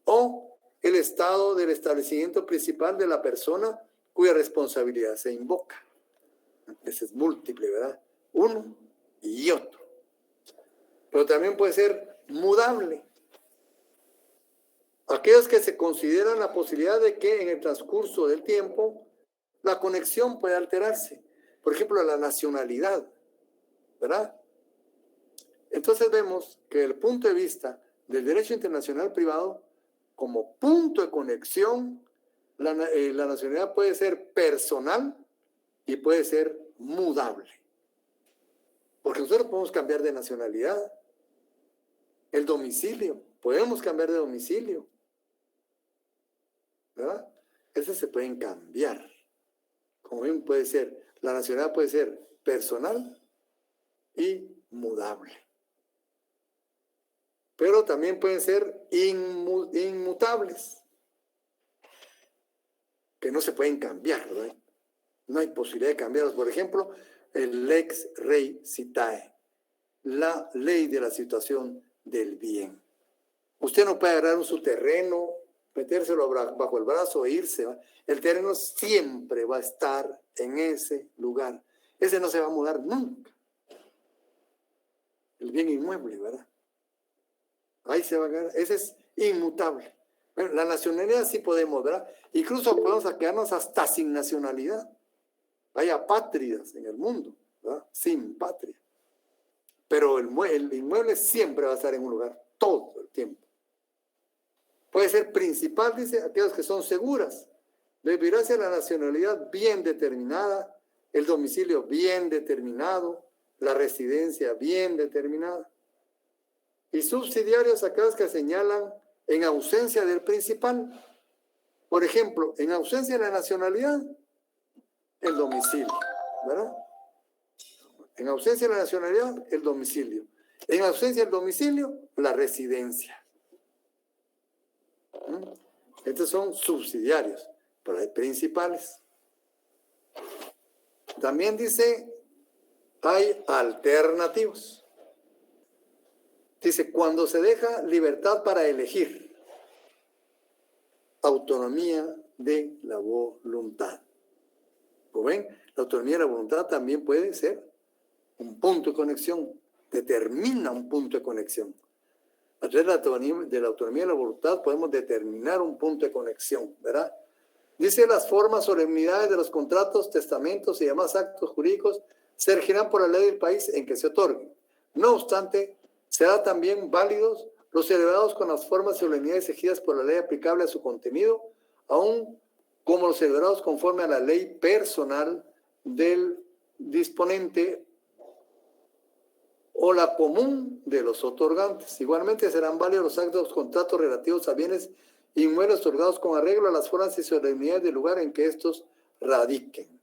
o el estado del establecimiento principal de la persona cuya responsabilidad se invoca. Ese es múltiple, ¿verdad? Uno y otro. Pero también puede ser mudable. Aquellos que se consideran la posibilidad de que en el transcurso del tiempo la conexión puede alterarse. Por ejemplo, la nacionalidad, ¿verdad? Entonces vemos que el punto de vista del derecho internacional privado, como punto de conexión, la nacionalidad puede ser personal y puede ser mudable. Porque nosotros podemos cambiar de nacionalidad. El domicilio, podemos cambiar de domicilio, ¿verdad? Esas se pueden cambiar. Como bien puede ser, la nacionalidad puede ser personal y mudable. Pero también pueden ser inmutables, que no se pueden cambiar, ¿verdad? No hay posibilidad de cambiarlos. Por ejemplo, el lex rei citae, la ley de la situación del bien. Usted no puede agarrar su terreno, metérselo bajo el brazo e irse, ¿va? El terreno siempre va a estar en ese lugar. Ese no se va a mudar nunca. El bien inmueble, ¿verdad? Ahí se va a quedar. Ese es inmutable. Bueno, la nacionalidad sí podemos, ¿verdad? Incluso podemos quedarnos hasta sin nacionalidad. Hay apátridas en el mundo, ¿verdad? Sin patria. Pero el inmueble siempre va a estar en un lugar todo el tiempo. Puede ser principal, dice, aquellas que son seguras. Deberá ser la nacionalidad bien determinada, el domicilio bien determinado, la residencia bien determinada. Y subsidiarios aquellos que señalan en ausencia del principal. Por ejemplo, en ausencia de la nacionalidad, el domicilio, ¿verdad? En ausencia de la nacionalidad, el domicilio. En ausencia del domicilio, la residencia. Estos son subsidiarios, pero hay principales. También dice, hay alternativos. Dice, cuando se deja libertad para elegir, autonomía de la voluntad. Como ven, la autonomía de la voluntad también puede ser un punto de conexión, determina un punto de conexión. a través de la autonomía de la voluntad podemos determinar un punto de conexión, ¿verdad? Dice, las formas, solemnidades de los contratos, testamentos y demás actos jurídicos se regirán por la ley del país en que se otorguen. No obstante, serán también válidos los celebrados con las formas y solemnidades exigidas por la ley aplicable a su contenido, aun como los celebrados conforme a la ley personal del disponente o la común de los otorgantes. Igualmente serán válidos los actos, contratos relativos a bienes inmuebles otorgados con arreglo a las formas y solemnidades del lugar en que estos radiquen.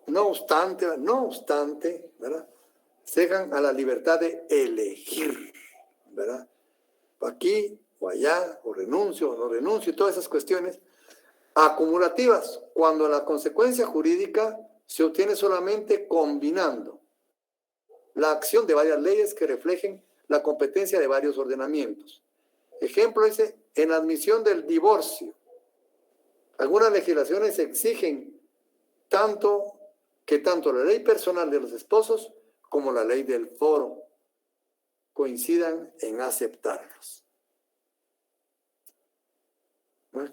No obstante, ¿verdad? Se dejan a la libertad de elegir, ¿verdad? Aquí o allá, o renuncio o no renuncio, todas esas cuestiones acumulativas, cuando la consecuencia jurídica se obtiene solamente combinando la acción de varias leyes que reflejen la competencia de varios ordenamientos. Ejemplo dice, en la admisión del divorcio, algunas legislaciones exigen tanto la ley personal de los esposos como la ley del foro coincidan en aceptarlos. Bueno,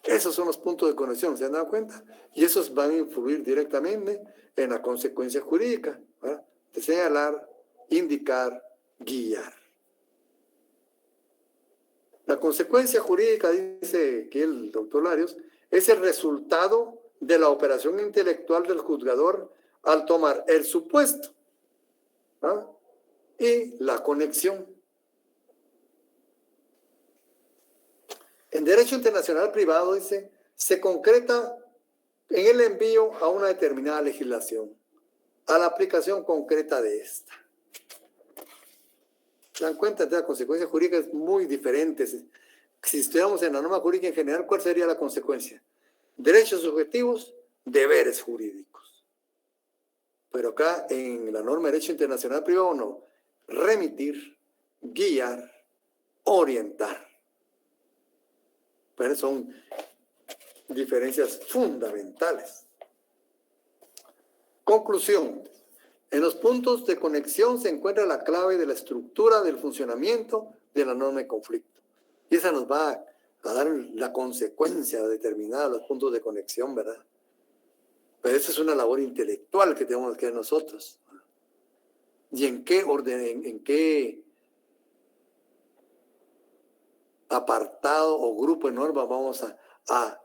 esos son los puntos de conexión, ¿se han dado cuenta? Y esos van a influir directamente en la consecuencia jurídica, ¿verdad? De señalar, indicar, guiar. La consecuencia jurídica, dice aquí el doctor Larios, es el resultado de la operación intelectual del juzgador al tomar el supuesto, ¿ah?, y la conexión. En derecho internacional privado, dice, se concreta en el envío a una determinada legislación, a la aplicación concreta de esta. ¿Se dan cuenta? La consecuencia jurídica es muy diferente. Si estudiamos en la norma jurídica en general, ¿cuál sería la consecuencia? Derechos subjetivos, deberes jurídicos. Pero acá en la norma de derecho internacional privado no. Remitir, guiar, orientar. Pero son diferencias fundamentales. Conclusión. En los puntos de conexión se encuentra la clave de la estructura del funcionamiento de la norma de conflicto. Y esa nos va a dar la consecuencia determinada de los puntos de conexión, ¿verdad? Pero esa es una labor intelectual que tenemos que hacer nosotros. ¿Y en qué orden, en qué apartado o grupo de normas vamos a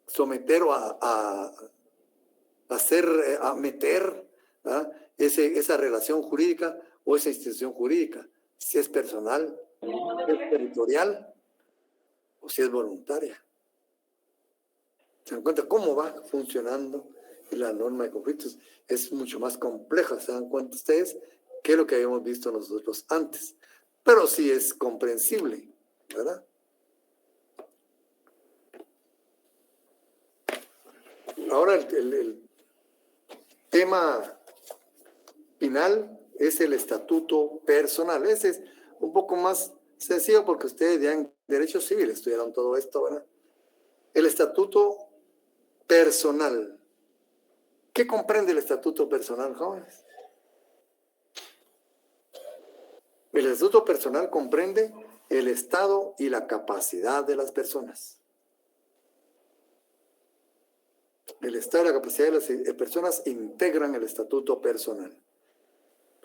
someter o a meter, ¿verdad?, esa relación jurídica o esa institución jurídica? Si es personal, es territorial o si es voluntaria. ¿Se dan cuenta cómo va funcionando la norma de conflictos? Es mucho más compleja, ¿se dan cuenta ustedes? Que lo que habíamos visto nosotros antes. Pero sí es comprensible, ¿verdad? Ahora el tema final es el estatuto personal. Ese es un poco más sencillo porque ustedes ya en Derecho Civil estudiaron todo esto, ¿verdad? El estatuto personal. ¿Qué comprende el estatuto personal, jóvenes? El estatuto personal comprende el estado y la capacidad de las personas. El estado y la capacidad de las personas integran el estatuto personal.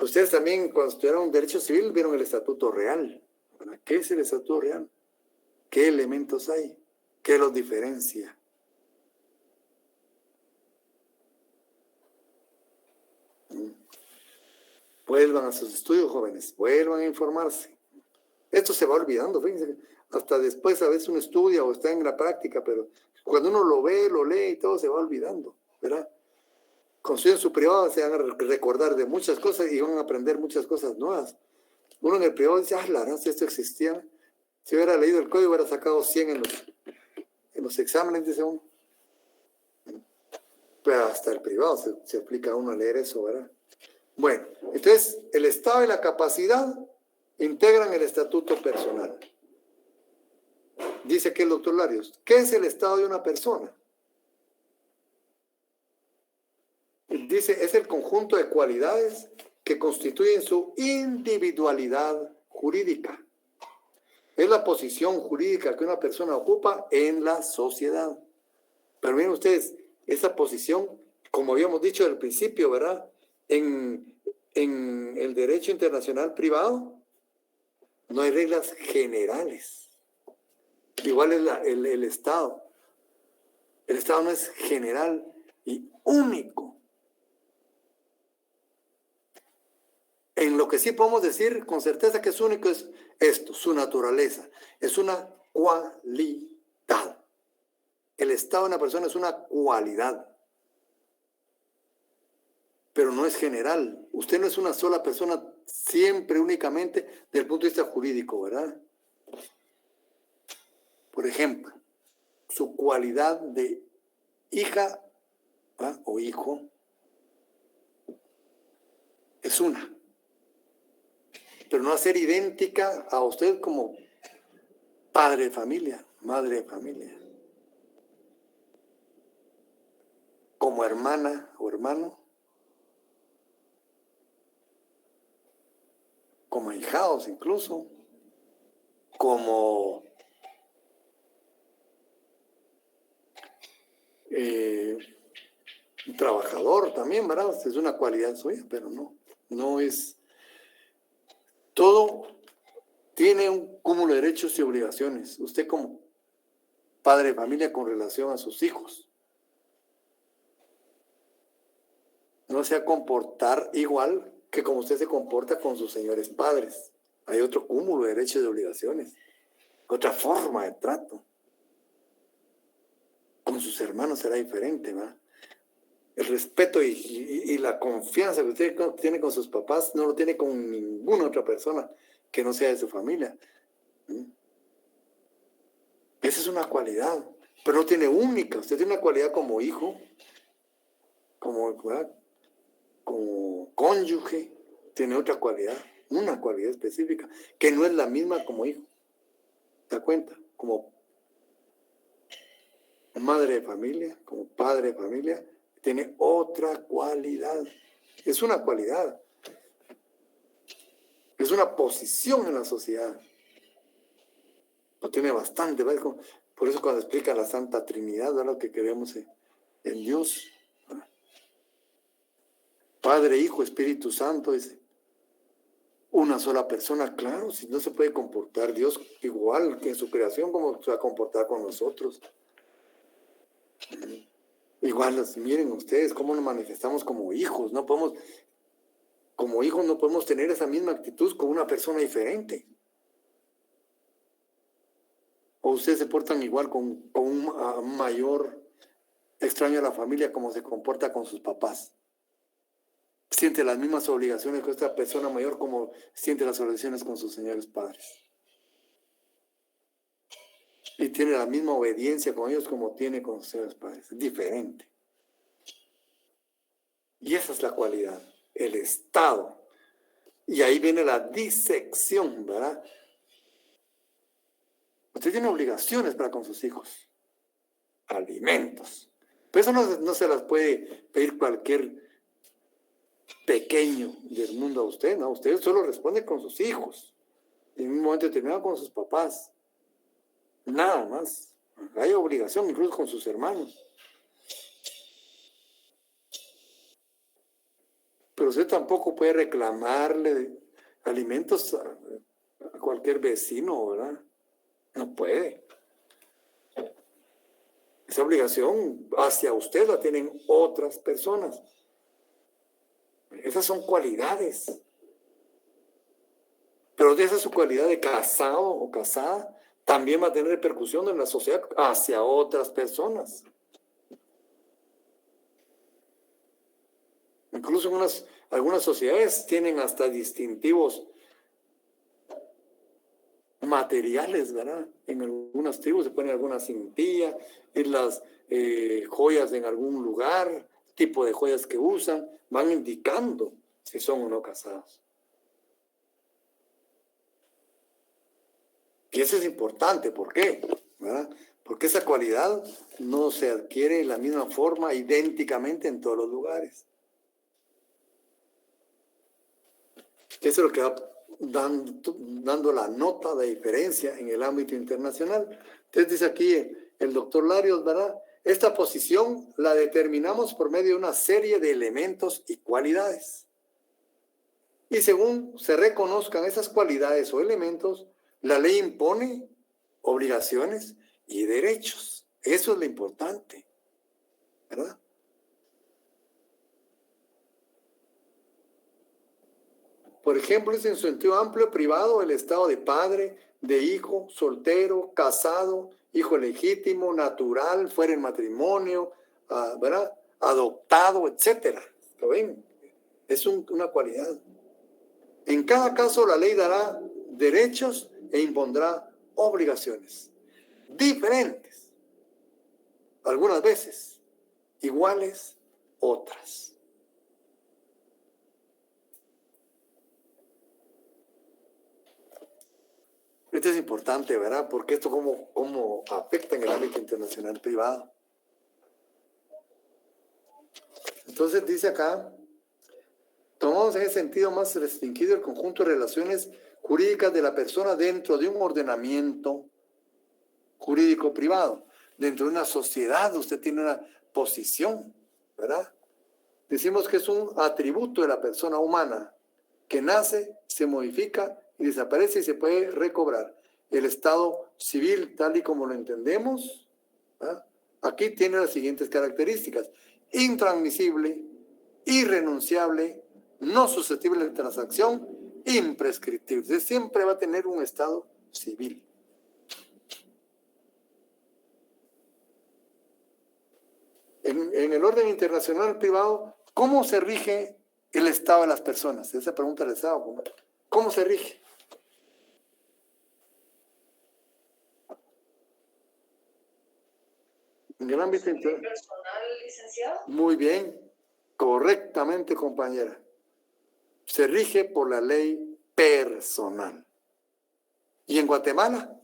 Ustedes también, cuando estudiaron Derecho Civil, vieron el estatuto real. ¿Qué es el estatuto real? ¿Qué elementos hay? ¿Qué los diferencia? Vuelvan a sus estudios, jóvenes, vuelvan a informarse. Esto se va olvidando, fíjense, hasta después a veces uno estudia o está en la práctica, pero cuando uno lo ve, lo lee y todo se va olvidando, ¿verdad? Con su privado se van a recordar de muchas cosas y van a aprender muchas cosas nuevas. Uno en el privado dice, la verdad, si esto existía, si hubiera leído el código hubiera sacado 100 en los exámenes, dice uno. Pero hasta el privado se aplica a uno a leer eso, ¿verdad? Bueno, entonces el estado y la capacidad integran el estatuto personal. Dice aquí el doctor Larios, ¿qué es el estado de una persona? dice, es el conjunto de cualidades que constituyen su individualidad jurídica. Es la posición jurídica que una persona ocupa en la sociedad. Pero miren ustedes, esa posición, como habíamos dicho al principio, ¿verdad? En el derecho internacional privado no hay reglas generales. Igual es el Estado. El Estado no es general y único. En lo que sí podemos decir con certeza que es único es esto, su naturaleza. Es una cualidad. El estado de una persona es una cualidad. Pero no es general. Usted no es una sola persona siempre, únicamente, desde el punto de vista jurídico, ¿verdad? Por ejemplo, su cualidad de hija, ¿verdad? O hijo es una. Pero no va a ser idéntica a usted como padre de familia, madre de familia, como hermana o hermano, como ahijados incluso, como un trabajador también, ¿verdad? Es una cualidad suya, pero no es. Todo tiene un cúmulo de derechos y obligaciones. Usted como padre de familia con relación a sus hijos no se va a comportar igual que como usted se comporta con sus señores padres. Hay otro cúmulo de derechos y obligaciones, otra forma de trato. Con sus hermanos será diferente, ¿verdad? El respeto y la confianza que usted tiene con sus papás no lo tiene con ninguna otra persona que no sea de su familia. Esa es una cualidad, pero no tiene única. Usted tiene una cualidad como hijo, como cónyuge, tiene otra cualidad, una cualidad específica, que no es la misma como hijo. ¿Se da cuenta? Como madre de familia, como padre de familia, tiene otra cualidad. Es una cualidad. Es una posición en la sociedad. Lo tiene bastante, ¿verdad? Por eso cuando explica la Santa Trinidad, ¿verdad? Lo que creemos en Dios. ¿Verdad? Padre, Hijo, Espíritu Santo, es una sola persona. Claro, si no se puede comportar Dios igual que en su creación, como se va a comportar con nosotros. Igual, miren ustedes cómo nos manifestamos como hijos. Como hijos no podemos tener esa misma actitud con una persona diferente. O ustedes se portan igual con un mayor extraño a la familia como se comporta con sus papás. Siente las mismas obligaciones con esta persona mayor como siente las obligaciones con sus señores padres. Y tiene la misma obediencia con ellos como tiene con sus señores padres. Es diferente. Y esa es la cualidad, el estado. Y ahí viene la disección, ¿verdad? Usted tiene obligaciones para con sus hijos. Alimentos. Pero eso no se las puede pedir cualquier pequeño del mundo a usted, ¿no? Usted solo responde con sus hijos. En un momento determinado con sus papás. Nada más. Hay obligación incluso con sus hermanos. Pero usted tampoco puede reclamarle alimentos a cualquier vecino, ¿verdad? No puede. Esa obligación hacia usted la tienen otras personas. Esas son cualidades. Pero de esa su cualidad de casado o casada, también va a tener repercusión en la sociedad hacia otras personas. Incluso algunas sociedades tienen hasta distintivos materiales, ¿verdad? En algunas tribus se ponen alguna cintilla, en las joyas en algún lugar, tipo de joyas que usan, van indicando si son o no casados. Y eso es importante, ¿por qué? ¿Verdad? Porque esa cualidad no se adquiere de la misma forma idénticamente en todos los lugares. Eso es lo que va dando la nota de diferencia en el ámbito internacional. Entonces dice aquí el doctor Larios, ¿verdad? Esta posición la determinamos por medio de una serie de elementos y cualidades. Y según se reconozcan esas cualidades o elementos, la ley impone obligaciones y derechos. Eso es lo importante, ¿verdad? Por ejemplo, es en su sentido amplio privado el estado de padre, de hijo, soltero, casado, hijo legítimo, natural, fuera en matrimonio, ¿verdad? Adoptado, etcétera. ¿Lo ven? Es una cualidad. En cada caso, la ley dará derechos e impondrá obligaciones diferentes, algunas veces iguales, otras. Esto es importante, ¿verdad? Porque esto cómo afecta en el ámbito internacional privado. Entonces dice acá, tomamos en ese sentido más restringido el conjunto de relaciones jurídicas de la persona dentro de un ordenamiento jurídico privado. Dentro de una sociedad usted tiene una posición, ¿verdad? Decimos que es un atributo de la persona humana que nace, se modifica y desaparece y se puede recobrar. El estado civil, tal y como lo entendemos, ¿verdad? Aquí tiene las siguientes características: intransmisible, irrenunciable, no susceptible de transacción, imprescriptible. Usted siempre va a tener un estado civil. En el orden internacional privado, ¿cómo se rige el estado de las personas? Esa pregunta les hago. ¿Cómo se rige? En el ámbito internacional. ¿Personal, licenciado? Muy bien, correctamente, compañera. Se rige por la ley personal. ¿Y en Guatemala?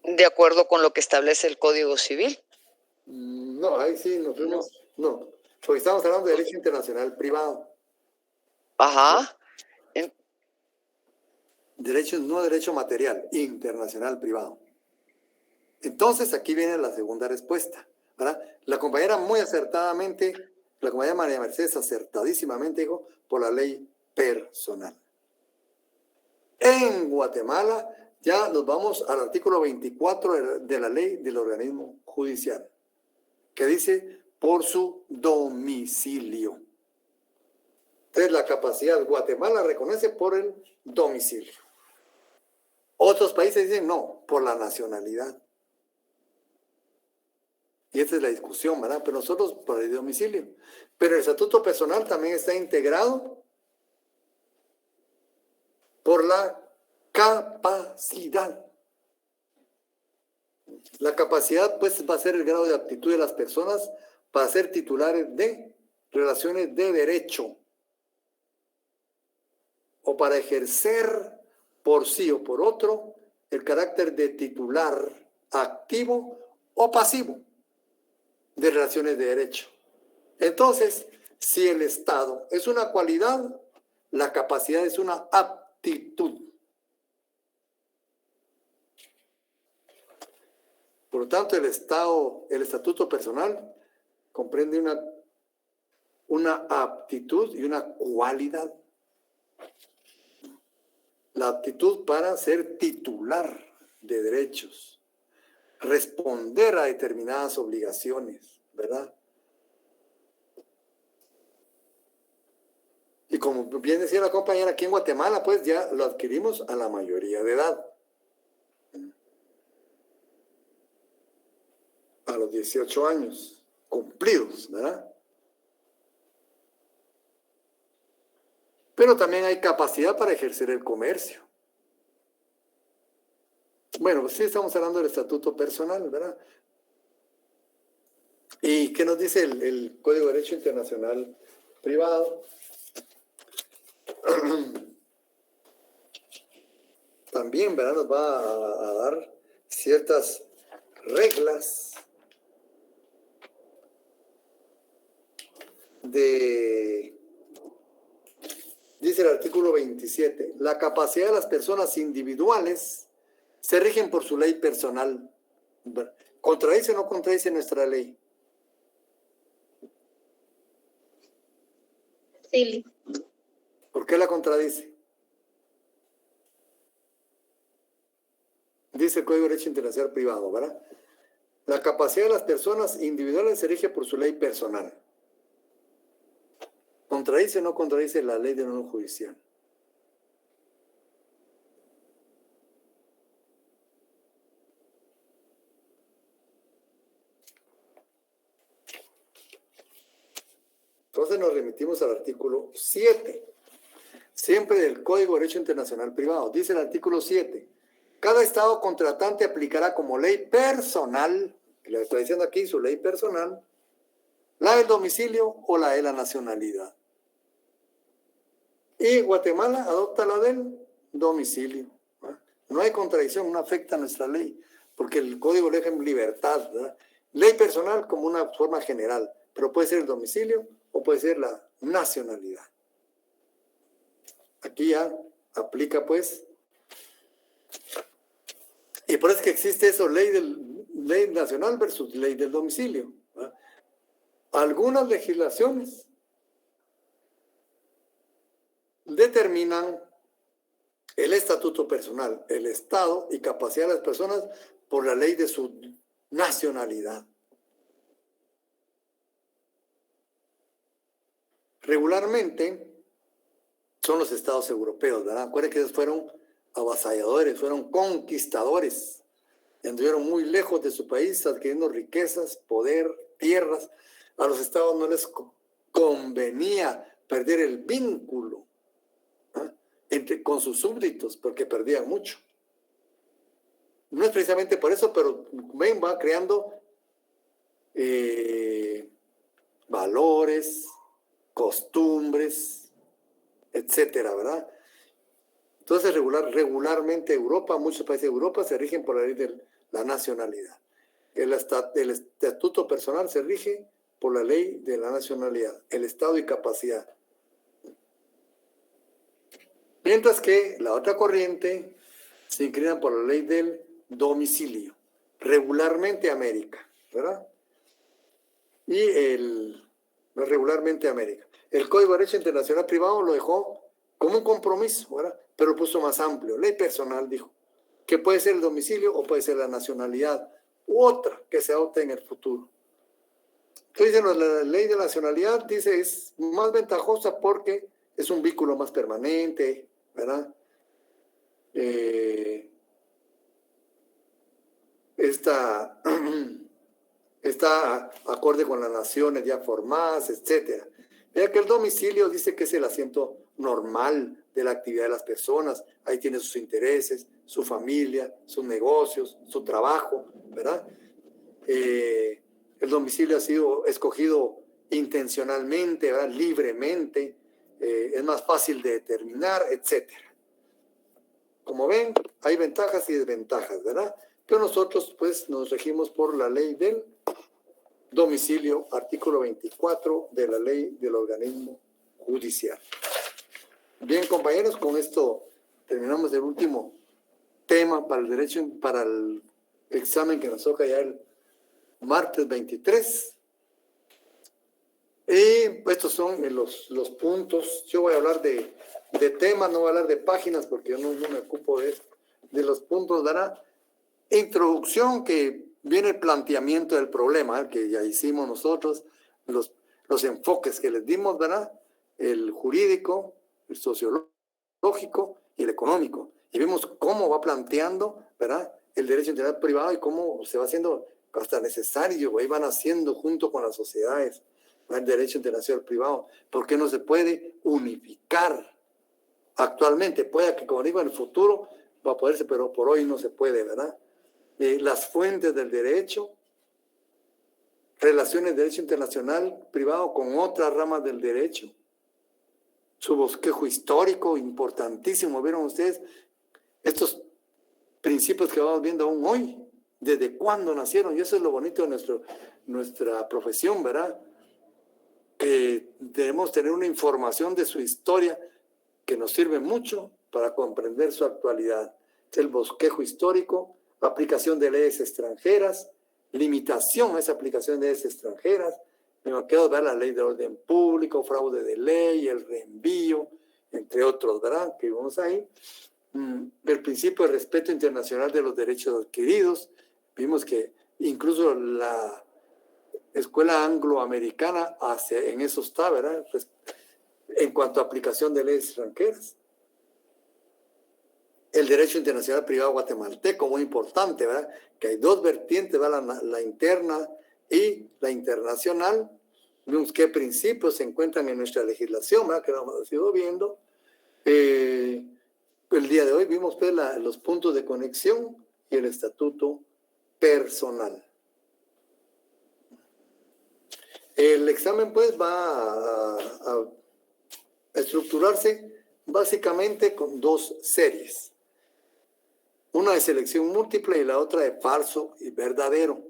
De acuerdo con lo que establece el Código Civil. No, ahí sí nos fuimos. No, porque estamos hablando de derecho internacional privado. Ajá. Derecho, no derecho material, internacional privado. Entonces, aquí viene la segunda respuesta, ¿verdad? La compañera muy acertadamente, la compañera María Mercedes acertadísimamente dijo, por la ley personal. En Guatemala ya nos vamos al artículo 24 de la ley del organismo judicial, que dice por su domicilio. Entonces, la capacidad, Guatemala reconoce por el domicilio. Otros países dicen no, por la nacionalidad. Y esta es la discusión, ¿verdad? Pero nosotros por el domicilio. Pero el estatuto personal también está integrado por la capacidad. La capacidad, pues, va a ser el grado de aptitud de las personas para ser titulares de relaciones de derecho o para ejercer por sí o por otro el carácter de titular activo o pasivo de relaciones de derecho. Entonces, si el Estado es una cualidad, la capacidad es una aptitud. Por lo tanto, el estatuto personal comprende una aptitud y una cualidad. La aptitud para ser titular de derechos, responder a determinadas obligaciones, ¿verdad? Y como bien decía la compañera, aquí en Guatemala, pues ya lo adquirimos a la mayoría de edad. A los 18 años cumplidos, ¿verdad? Pero también hay capacidad para ejercer el comercio. Bueno, pues sí estamos hablando del estatuto personal, ¿verdad? ¿Y qué nos dice el Código de Derecho Internacional Privado? También, ¿verdad? Nos va a dar ciertas reglas dice el artículo 27, la capacidad de las personas individuales se rigen por su ley personal. ¿Contradice o no contradice nuestra ley? Sí. ¿Por qué la contradice? Dice el Código de Derecho Internacional Privado, ¿verdad? La capacidad de las personas individuales se rige por su ley personal. ¿Contradice o no contradice la ley de no judicial? Entonces nos remitimos al artículo 7, siempre del Código de Derecho Internacional Privado. Dice el artículo 7, cada Estado contratante aplicará como ley personal, que le estoy diciendo aquí, su ley personal, la del domicilio o la de la nacionalidad. Y Guatemala adopta la del domicilio. ¿Verdad? No hay contradicción, no afecta a nuestra ley, porque el código deja en libertad, ¿verdad? Ley personal como una forma general, pero puede ser el domicilio o puede ser la nacionalidad. Aquí ya aplica pues, y por eso es que existe eso, ley nacional versus ley del domicilio, ¿verdad? Algunas legislaciones determinan el estatuto personal, el estado y capacidad de las personas por la ley de su nacionalidad. Regularmente son los estados europeos, ¿verdad? Acuérdense que ellos fueron avasalladores, fueron conquistadores, anduvieron muy lejos de su país adquiriendo riquezas, poder, tierras. A los estados no les convenía perder el vínculo con sus súbditos, porque perdían mucho. No es precisamente por eso, pero ven, va creando valores, costumbres, etcétera, ¿verdad? Entonces, regularmente Europa, muchos países de Europa se rigen por la ley de la nacionalidad. El estatuto personal se rige por la ley de la nacionalidad, el estado y capacidad. Mientras que la otra corriente se inclina por la ley del domicilio, regularmente América, ¿verdad? Regularmente América. El Código de Derecho Internacional Privado lo dejó como un compromiso, ¿verdad? Pero lo puso más amplio. Ley personal, dijo, que puede ser el domicilio o puede ser la nacionalidad u otra que se adopte en el futuro. Entonces, la ley de nacionalidad, dice, es más ventajosa porque es un vínculo más permanente, ¿verdad? Está acorde con las naciones ya formadas, etcétera. Vea que el domicilio dice que es el asiento normal de la actividad de las personas. Ahí tiene sus intereses, su familia, sus negocios, su trabajo, ¿verdad? El domicilio ha sido escogido intencionalmente, ¿verdad? Libremente, es más fácil de determinar, etcétera. Como ven, hay ventajas y desventajas, ¿verdad? Pero nosotros, pues, nos regimos por la ley del domicilio, artículo 24 de la ley del organismo judicial. Bien, compañeros, con esto terminamos el último tema para el derecho, para el examen que nos toca ya el martes 23. Y estos son los puntos. Yo voy a hablar de temas, no voy a hablar de páginas porque yo no me ocupo de los puntos. Dará introducción, que viene el planteamiento del problema, que ya hicimos nosotros, los enfoques que les dimos, ¿verdad? El jurídico, el sociológico y el económico. Y vemos cómo va planteando, ¿verdad?, el derecho internacional privado y cómo se va haciendo hasta necesario, ahí van haciendo junto con las sociedades, ¿verdad?, el derecho internacional privado. ¿Por qué no se puede unificar? Actualmente, puede que, como digo, en el futuro va a poderse, pero por hoy no se puede, ¿verdad? Las fuentes del derecho, relaciones de derecho internacional privado con otras ramas del derecho, su bosquejo histórico importantísimo. ¿Vieron ustedes estos principios que vamos viendo aún hoy? ¿Desde cuándo nacieron? Y eso es lo bonito de nuestra profesión, ¿verdad? Que debemos tener una información de su historia que nos sirve mucho para comprender su actualidad. El bosquejo histórico, aplicación de leyes extranjeras, limitación a esa aplicación de leyes extranjeras. Me quedo ver la ley de orden público, fraude de ley, el reenvío, entre otros, ¿verdad? Que vimos ahí. El principio de respeto internacional de los derechos adquiridos. Vimos que incluso la escuela angloamericana en eso está, ¿verdad? En cuanto a aplicación de leyes extranjeras. El derecho internacional privado guatemalteco, muy importante, ¿verdad? Que hay dos vertientes, ¿verdad? La interna y la internacional. Vimos qué principios se encuentran en nuestra legislación, ¿verdad? Que lo hemos ido viendo. El día de hoy vimos pues, los puntos de conexión y el estatuto personal. El examen pues va a estructurarse básicamente con dos series. Una de selección múltiple y la otra de falso y verdadero.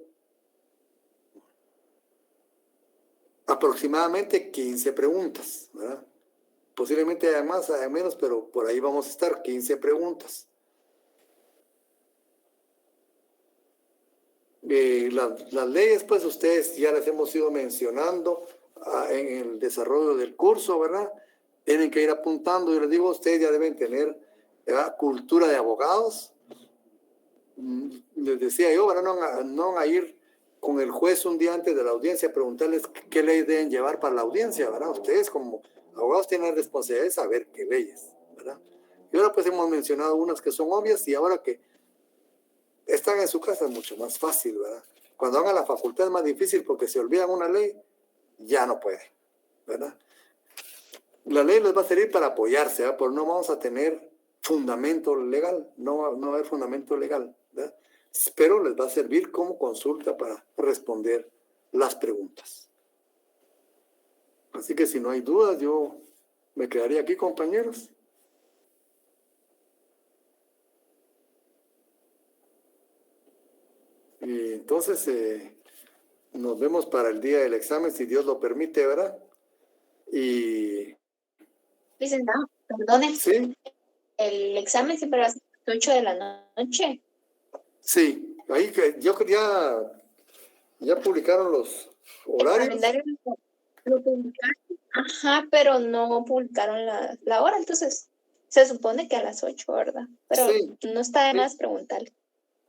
Aproximadamente 15 preguntas, ¿verdad? Posiblemente haya más, haya menos, pero por ahí vamos a estar, 15 preguntas. Las leyes, pues ustedes ya las hemos ido mencionando en el desarrollo del curso, ¿verdad? Tienen que ir apuntando, yo les digo, ustedes ya deben tener, ¿verdad?, cultura de abogados. Les decía yo, ¿verdad? No van a ir con el juez un día antes de la audiencia a preguntarles qué leyes deben llevar para la audiencia, ¿verdad? Ustedes como abogados tienen la responsabilidad de saber qué leyes, ¿verdad? Y ahora pues hemos mencionado unas que son obvias y ahora que están en su casa es mucho más fácil, ¿verdad? Cuando van a la facultad es más difícil porque si olvidan una ley, ya no pueden, ¿verdad? La ley les va a servir para apoyarse, ¿verdad? Pero no vamos a tener fundamento legal, no va a haber fundamento legal, ¿verdad? Pero les va a servir como consulta para responder las preguntas. Así que si no hay dudas, yo me quedaría aquí, compañeros. Y entonces nos vemos para el día del examen, si Dios lo permite, ¿verdad? Y... Licenciado, perdone. Sí. El examen siempre va a ser a las 8 de la noche. Sí, ahí yo quería... Ya publicaron los horarios. El calendario lo publicaron. Ajá, pero no publicaron la hora, entonces se supone que a las 8, ¿verdad? Pero sí, no está de más preguntarle.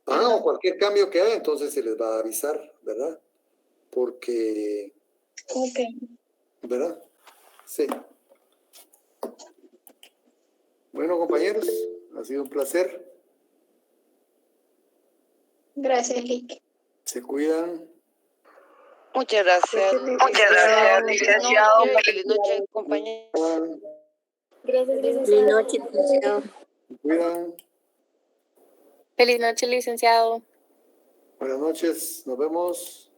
O cualquier cambio que haya, entonces se les va a avisar, ¿verdad? Porque... Ok. ¿Verdad? Sí. Bueno, compañeros, ha sido un placer. Gracias, Lick. Se cuidan. Muchas gracias. Muchas gracias, licenciado. Feliz noche, compañeros. Gracias, licenciado. Feliz noche, licenciado. Se cuidan. Feliz noche, licenciado. Buenas noches, nos vemos.